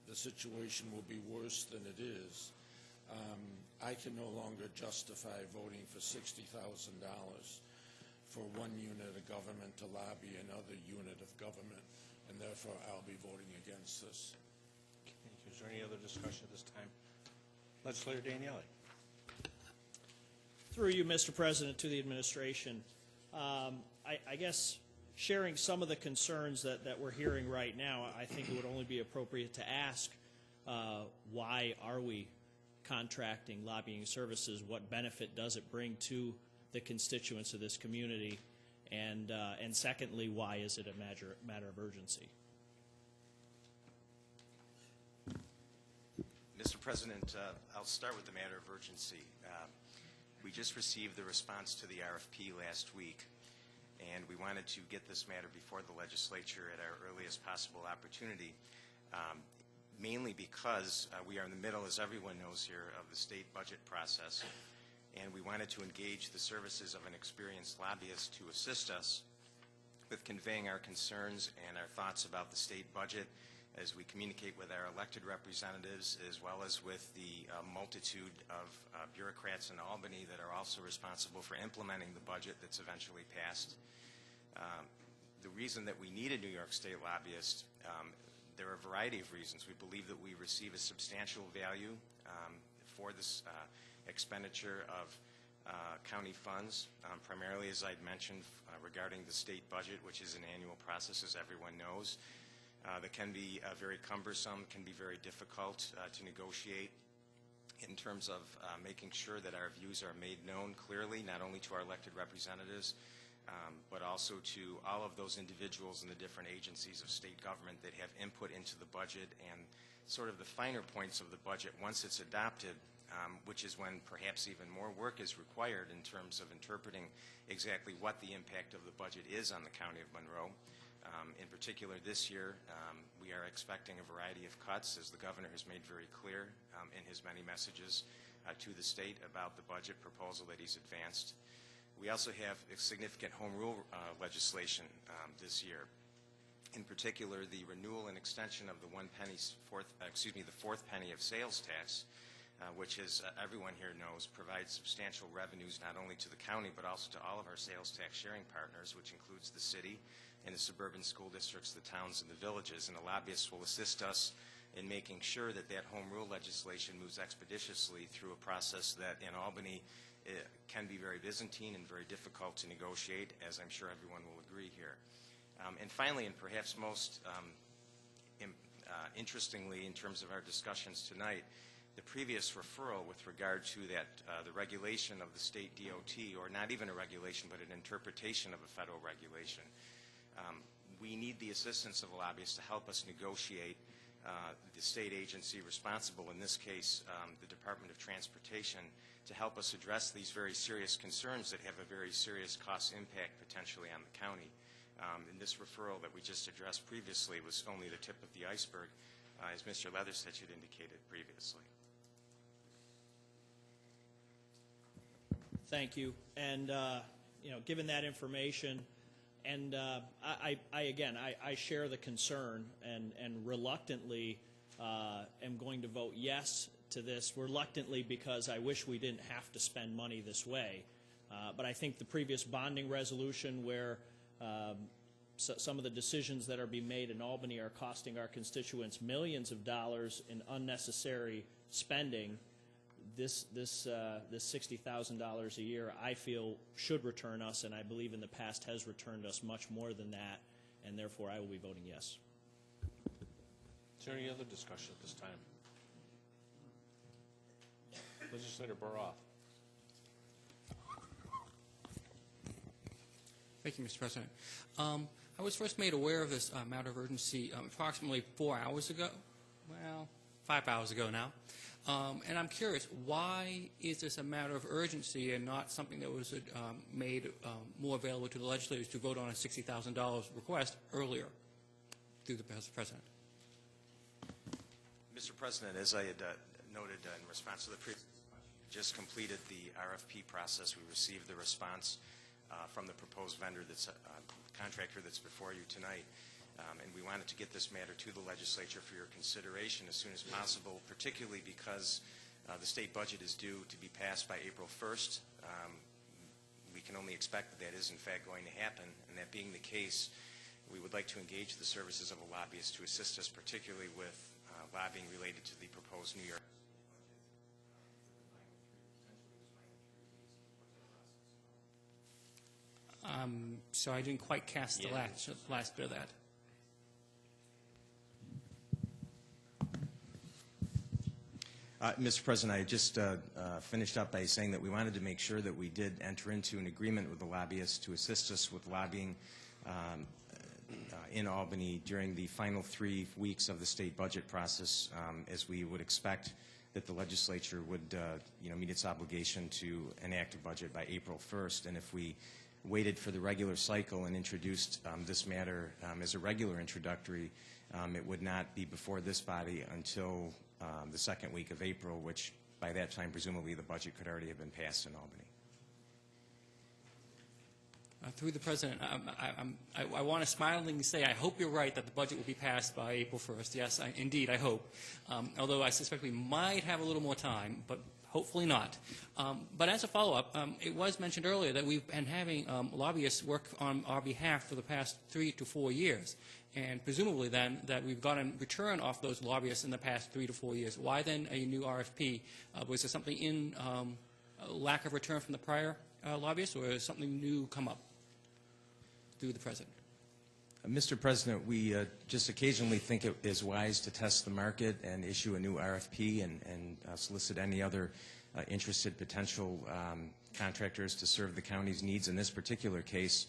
the situation will be worse than it is. I can no longer justify voting for $60,000 for one unit of government to lobby another unit of government, and therefore I'll be voting against this. Thank you. Is there any other discussion at this time? Legislator Daniele. Through you, Mr. President, to the administration. I guess sharing some of the concerns that we're hearing right now, I think it would only be appropriate to ask why are we contracting lobbying services? What benefit does it bring to the constituents of this community? And secondly, why is it a matter of urgency? Mr. President, I'll start with the matter of urgency. We just received the response to the RFP last week, and we wanted to get this matter before the legislature at our earliest possible opportunity, mainly because we are in the middle, as everyone knows here, of the state budget process, and we wanted to engage the services of an experienced lobbyist to assist us with conveying our concerns and our thoughts about the state budget as we communicate with our elected representatives as well as with the multitude of bureaucrats in Albany that are also responsible for implementing the budget that's eventually passed. The reason that we need a New York State lobbyist, there are a variety of reasons. We believe that we receive a substantial value for this expenditure of county funds, primarily, as I'd mentioned, regarding the state budget, which is an annual process, as everyone knows, that can be very cumbersome, can be very difficult to negotiate in terms of making sure that our views are made known clearly, not only to our elected representatives, but also to all of those individuals in the different agencies of state government that have input into the budget and sort of the finer points of the budget once it's adopted, which is when perhaps even more work is required in terms of interpreting exactly what the impact of the budget is on the County of Monroe. In particular, this year, we are expecting a variety of cuts, as the governor has made very clear in his many messages to the state about the budget proposal that he's advanced. We also have significant home rule legislation this year. In particular, the renewal and extension of the fourth penny of sales tax, which, as everyone here knows, provides substantial revenues not only to the county but also to all of our sales tax sharing partners, which includes the city and the suburban school districts, the towns, and the villages. And the lobbyists will assist us in making sure that that home rule legislation moves expeditiously through a process that in Albany can be very Byzantine and very difficult to negotiate, as I'm sure everyone will agree here. And finally, and perhaps most interestingly in terms of our discussions tonight, the previous referral with regard to that, the regulation of the state DOT, or not even a regulation, but an interpretation of a federal regulation. We need the assistance of a lobbyist to help us negotiate the state agency responsible, in this case, the Department of Transportation, to help us address these very serious concerns that have a very serious cost impact potentially on the county. And this referral that we just addressed previously was only the tip of the iceberg, as Mr. Leatherstitch had indicated previously. Thank you. And, given that information, and I share the concern and reluctantly am going to vote yes to this, reluctantly because I wish we didn't have to spend money this way. But I think the previous bonding resolution where some of the decisions that are being made in Albany are costing our constituents millions of dollars in unnecessary spending, this $60,000 a year, I feel, should return us, and I believe in the past has returned us much more than that, and therefore I will be voting yes. Is there any other discussion at this time? Legislator Baroff. Thank you, Mr. President. I was first made aware of this matter of urgency approximately 4 hours ago. Well, 5 hours ago now. And I'm curious, why is this a matter of urgency and not something that was made more available to the legislators to vote on a $60,000 request earlier through the President? Mr. President, as I had noted in response to the previous question, we just completed the RFP process. We received the response from the proposed vendor, contractor that's before you tonight. And we wanted to get this matter to the legislature for your consideration as soon as possible, particularly because the state budget is due to be passed by April 1st. We can only expect that that is in fact going to happen, and that being the case, we would like to engage the services of a lobbyist to assist us particularly with lobbying related to the proposed New York. So I didn't quite catch the last bit of that. Mr. President, I just finished up by saying that we wanted to make sure that we did enter into an agreement with the lobbyist to assist us with lobbying in Albany during the final 3 weeks of the state budget process, as we would expect that the legislature would meet its obligation to enact a budget by April 1st. And if we waited for the regular cycle and introduced this matter as a regular introductory, it would not be before this body until the second week of April, which by that time presumably the budget could already have been passed in Albany. Through the President, I want to smilingly say I hope you're right that the budget will be passed by April 1st. Yes, indeed, I hope. Although I suspect we might have a little more time, but hopefully not. But as a follow-up, it was mentioned earlier that we've been having lobbyists work on our behalf for the past 3 to 4 years. And presumably then that we've gotten return off those lobbyists in the past 3 to 4 years. Why then a new RFP? Was there something in lack of return from the prior lobbyists, or has something new come up? Through the President. Mr. President, we just occasionally think it is wise to test the market and issue a new RFP and solicit any other interested potential contractors to serve the county's needs. In this particular case,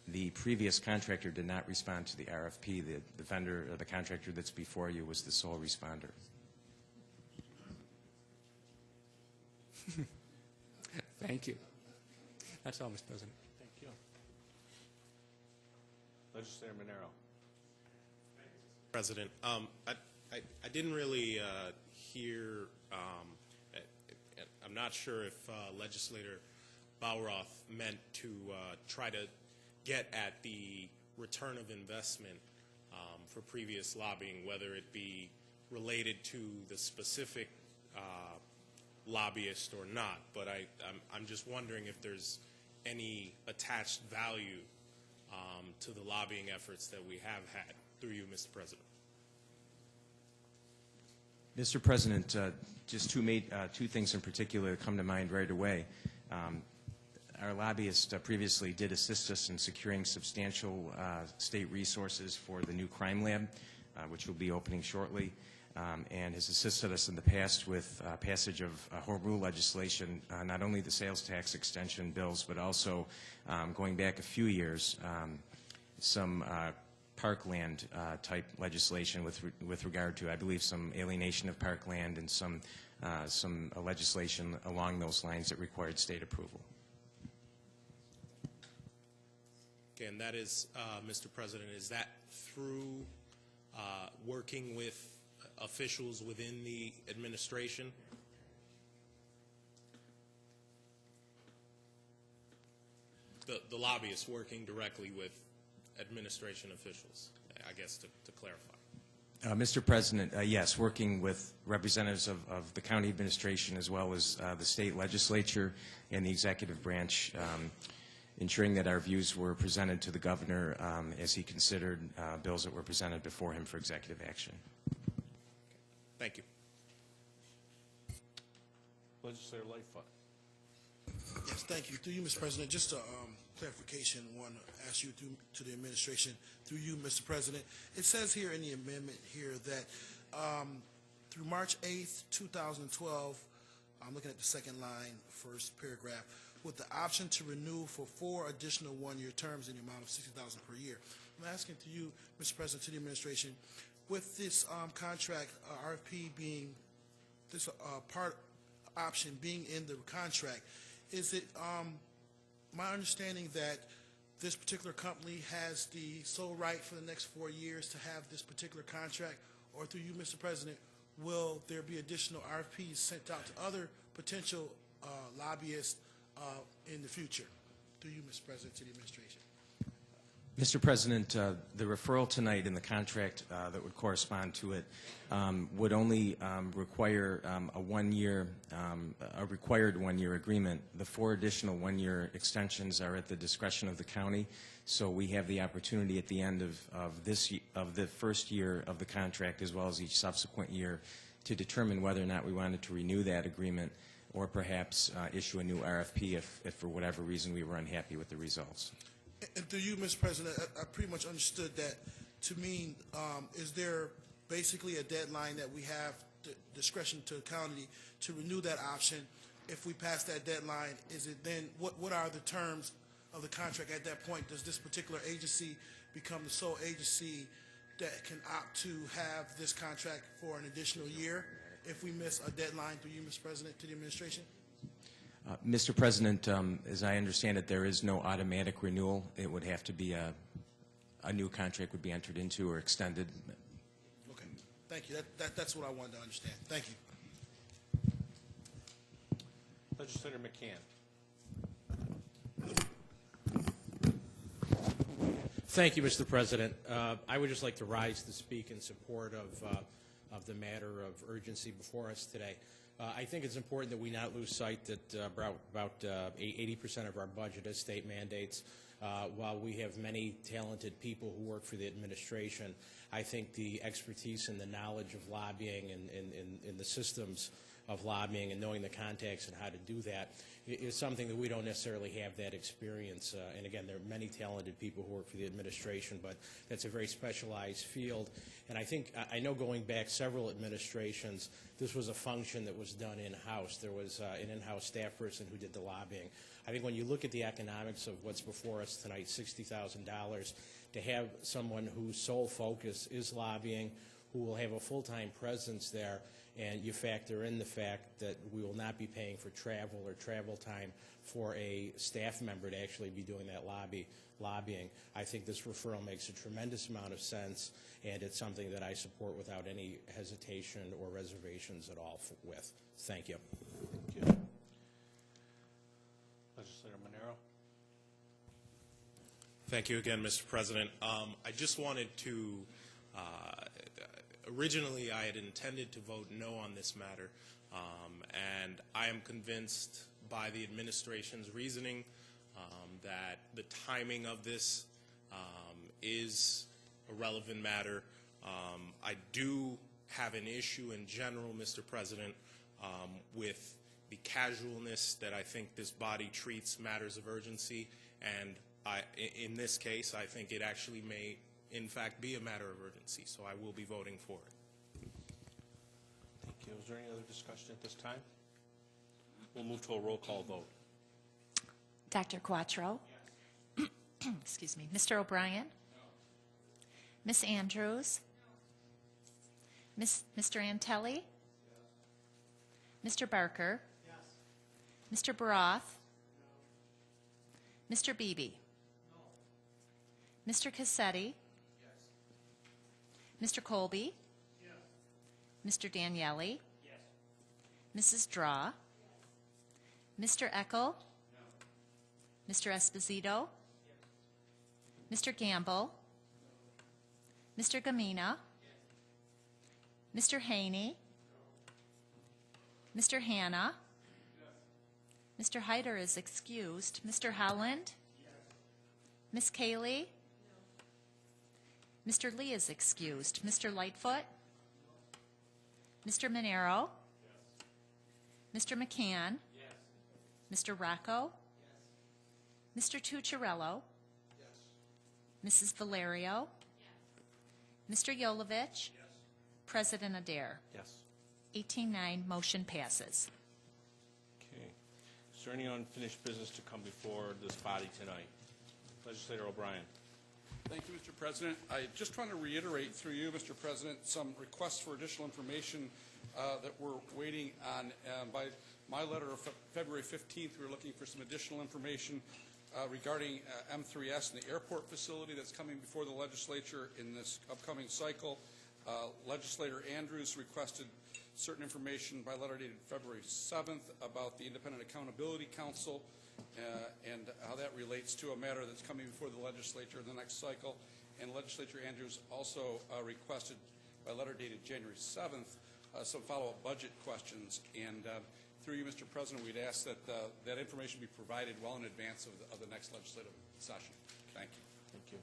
the previous contractor did not respond to the RFP. The vendor or the contractor that's before you was the sole responder. Thank you. That's all, Mr. President. Thank you. Legislator Monroe. President, I didn't really hear, I'm not sure if Legislator Bowroth meant to try to get at the return of investment for previous lobbying, whether it be related to the specific lobbyist or not, but I'm just wondering if there's any attached value to the lobbying efforts that we have had through you, Mr. President. Mr. President, just two things in particular come to mind right away. Our lobbyist previously did assist us in securing substantial state resources for the new crime lab, which will be opening shortly, and has assisted us in the past with passage of home rule legislation, not only the sales tax extension bills, but also going back a few years, some parkland type legislation with regard to, I believe, some alienation of parkland and some legislation along those lines that required state approval. Okay, and that is, Mr. President, is that through working with officials within the administration? The lobbyists working directly with administration officials, I guess, to clarify. Mr. President, yes, working with representatives of the county administration as well as the state legislature and the executive branch, ensuring that our views were presented to the governor as he considered bills that were presented before him for executive action. Thank you. Legislator Lightfoot. Yes, thank you. Through you, Mr. President, just a clarification, one ask you to the administration, through you, Mr. President. It says here in the amendment here that through March 8th, 2012, I'm looking at the second line, first paragraph, with the option to renew for 4 additional one-year terms in the amount of $60,000 per year. I'm asking to you, Mr. President, to the administration, with this contract RFP being, this part option being in the contract, is it my understanding that this particular company has the sole right for the next 4 years to have this particular contract, or through you, Mr. President, will there be additional RFPs sent out to other potential lobbyists in the future? Through you, Mr. President, to the administration. Mr. President, the referral tonight in the contract that would correspond to it would only require a required one-year agreement. The 4 additional one-year extensions are at the discretion of the county, so we have the opportunity at the end of the first year of the contract, as well as each subsequent year, to determine whether or not we wanted to renew that agreement or perhaps issue a new RFP if for whatever reason we were unhappy with the results. And through you, Mr. President, I pretty much understood that to mean, is there basically a deadline that we have the discretion to the county to renew that option? If we pass that deadline, is it then, what are the terms of the contract at that point? Does this particular agency become the sole agency that can opt to have this contract for an additional year if we miss a deadline, through you, Mr. President, to the administration? Mr. President, as I understand it, there is no automatic renewal. It would have to be a new contract would be entered into or extended. Okay, thank you. That's what I wanted to understand. Thank you. Legislator McCann. Thank you, Mr. President. I would just like to rise to speak in support of the matter of urgency before us today. I think it's important that we not lose sight that about 80% of our budget is state mandates. While we have many talented people who work for the administration, I think the expertise and the knowledge of lobbying and in the systems of lobbying and knowing the contacts and how to do that is something that we don't necessarily have that experience. And again, there are many talented people who work for the administration, but that's a very specialized field. And I know going back several administrations, this was a function that was done in-house. There was an in-house staff person who did the lobbying. I think when you look at the economics of what's before us tonight, $60,000, to have someone whose sole focus is lobbying, who will have a full-time presence there, and you factor in the fact that we will not be paying for travel or travel time for a staff member to actually be doing that lobbying. I think this referral makes a tremendous amount of sense, and it's something that I support without any hesitation or reservations at all with. Thank you. Thank you. Legislator Monroe. Thank you again, Mr. President. I just wanted to originally, I had intended to vote no on this matter, and I am convinced by the administration's reasoning that the timing of this is a relevant matter. I do have an issue in general, Mr. President, with the casualness that I think this body treats matters of urgency, and in this case, I think it actually may in fact be a matter of urgency, so I will be voting for it. Thank you. Is there any other discussion at this time? We'll move to a roll call vote. Dr. Quattro? Yes. Excuse me. Mr. O'Brien? No. Ms. Andrews? No. Mr. Antelli? Yes. Mr. Barker? Yes. Mr. Baroth? No. Mr. Beebe? No. Mr. Cassetti? Mr. Colby? Yes. Mr. Daniele? Yes. Mrs. Draw? Yes. Mr. Eckel? No. Mr. Esposito? Yes. Mr. Gamble? No. Mr. Gamina? Yes. Mr. Haney? No. Mr. Hanna? Yes. Mr. Hyder is excused. Mr. Holland? Yes. Ms. Cayley? Mr. Lee is excused. Mr. Lightfoot? Mr. Monero? Yes. Mr. McCann? Yes. Mr. Rocco? Yes. Mr. Tucciarello? Yes. Mrs. Valerio? Yes. Mr. Yolovich? Yes. President Adair? Yes. 18-9, motion passes. Okay. Is there any unfinished business to come before this body tonight? Legislator O'Brien. Thank you, Mr. President. I just want to reiterate through you, Mr. President, some requests for additional information that we're waiting on. By my letter of February 15th, we were looking for some additional information regarding M3S and the airport facility that's coming before the legislature in this upcoming cycle. Legislator Andrews requested certain information by letter dated February 7th about the Independent Accountability Council and how that relates to a matter that's coming before the legislature in the next cycle. And Legislator Andrews also requested by letter dated January 7th some follow-up budget questions. And through you, Mr. President, we'd ask that that information be provided well in advance of the next legislative session. Thank you. Thank you.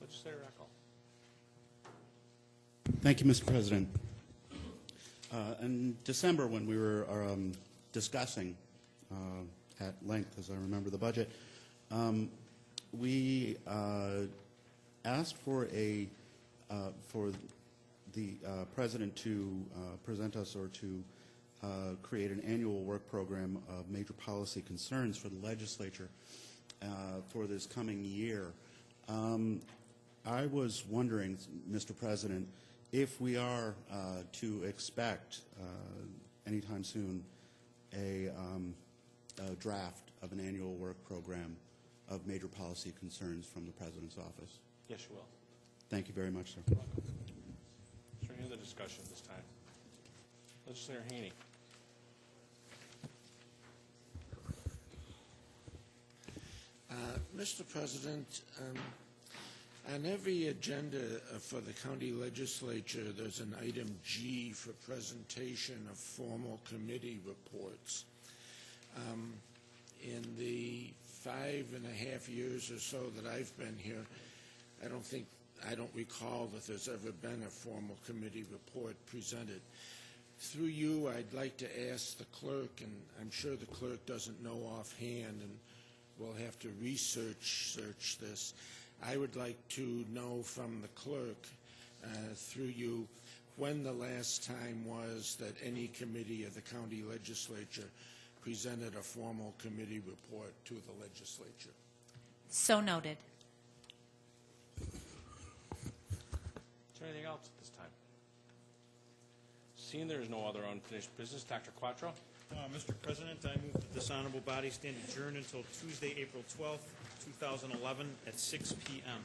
Legislator Eckel. Thank you, Mr. President. In December, when we were discussing at length, as I remember, the budget, we asked for for the President to present us or to create an annual work program of major policy concerns for the legislature for this coming year. I was wondering, Mr. President, if we are to expect anytime soon a draft of an annual work program of major policy concerns from the President's office. Yes, you will. Thank you very much, sir. Is there any other discussion this time? Legislator Haney. Mr. President, on every agenda for the county legislature, there's an item G for presentation of formal committee reports. In the 5.5 years or so that I've been here, I don't recall that there's ever been a formal committee report presented. Through you, I'd like to ask the clerk, and I'm sure the clerk doesn't know offhand, and we'll have to search this. I would like to know from the clerk, through you, when the last time was that any committee of the county legislature presented a formal committee report to the legislature. So noted. Is there anything else at this time? Seeing there is no other unfinished business, Dr. Quattro? Mr. President, I move that this honorable body stand adjourned until Tuesday, April 12th, 2011 at 6 p.m.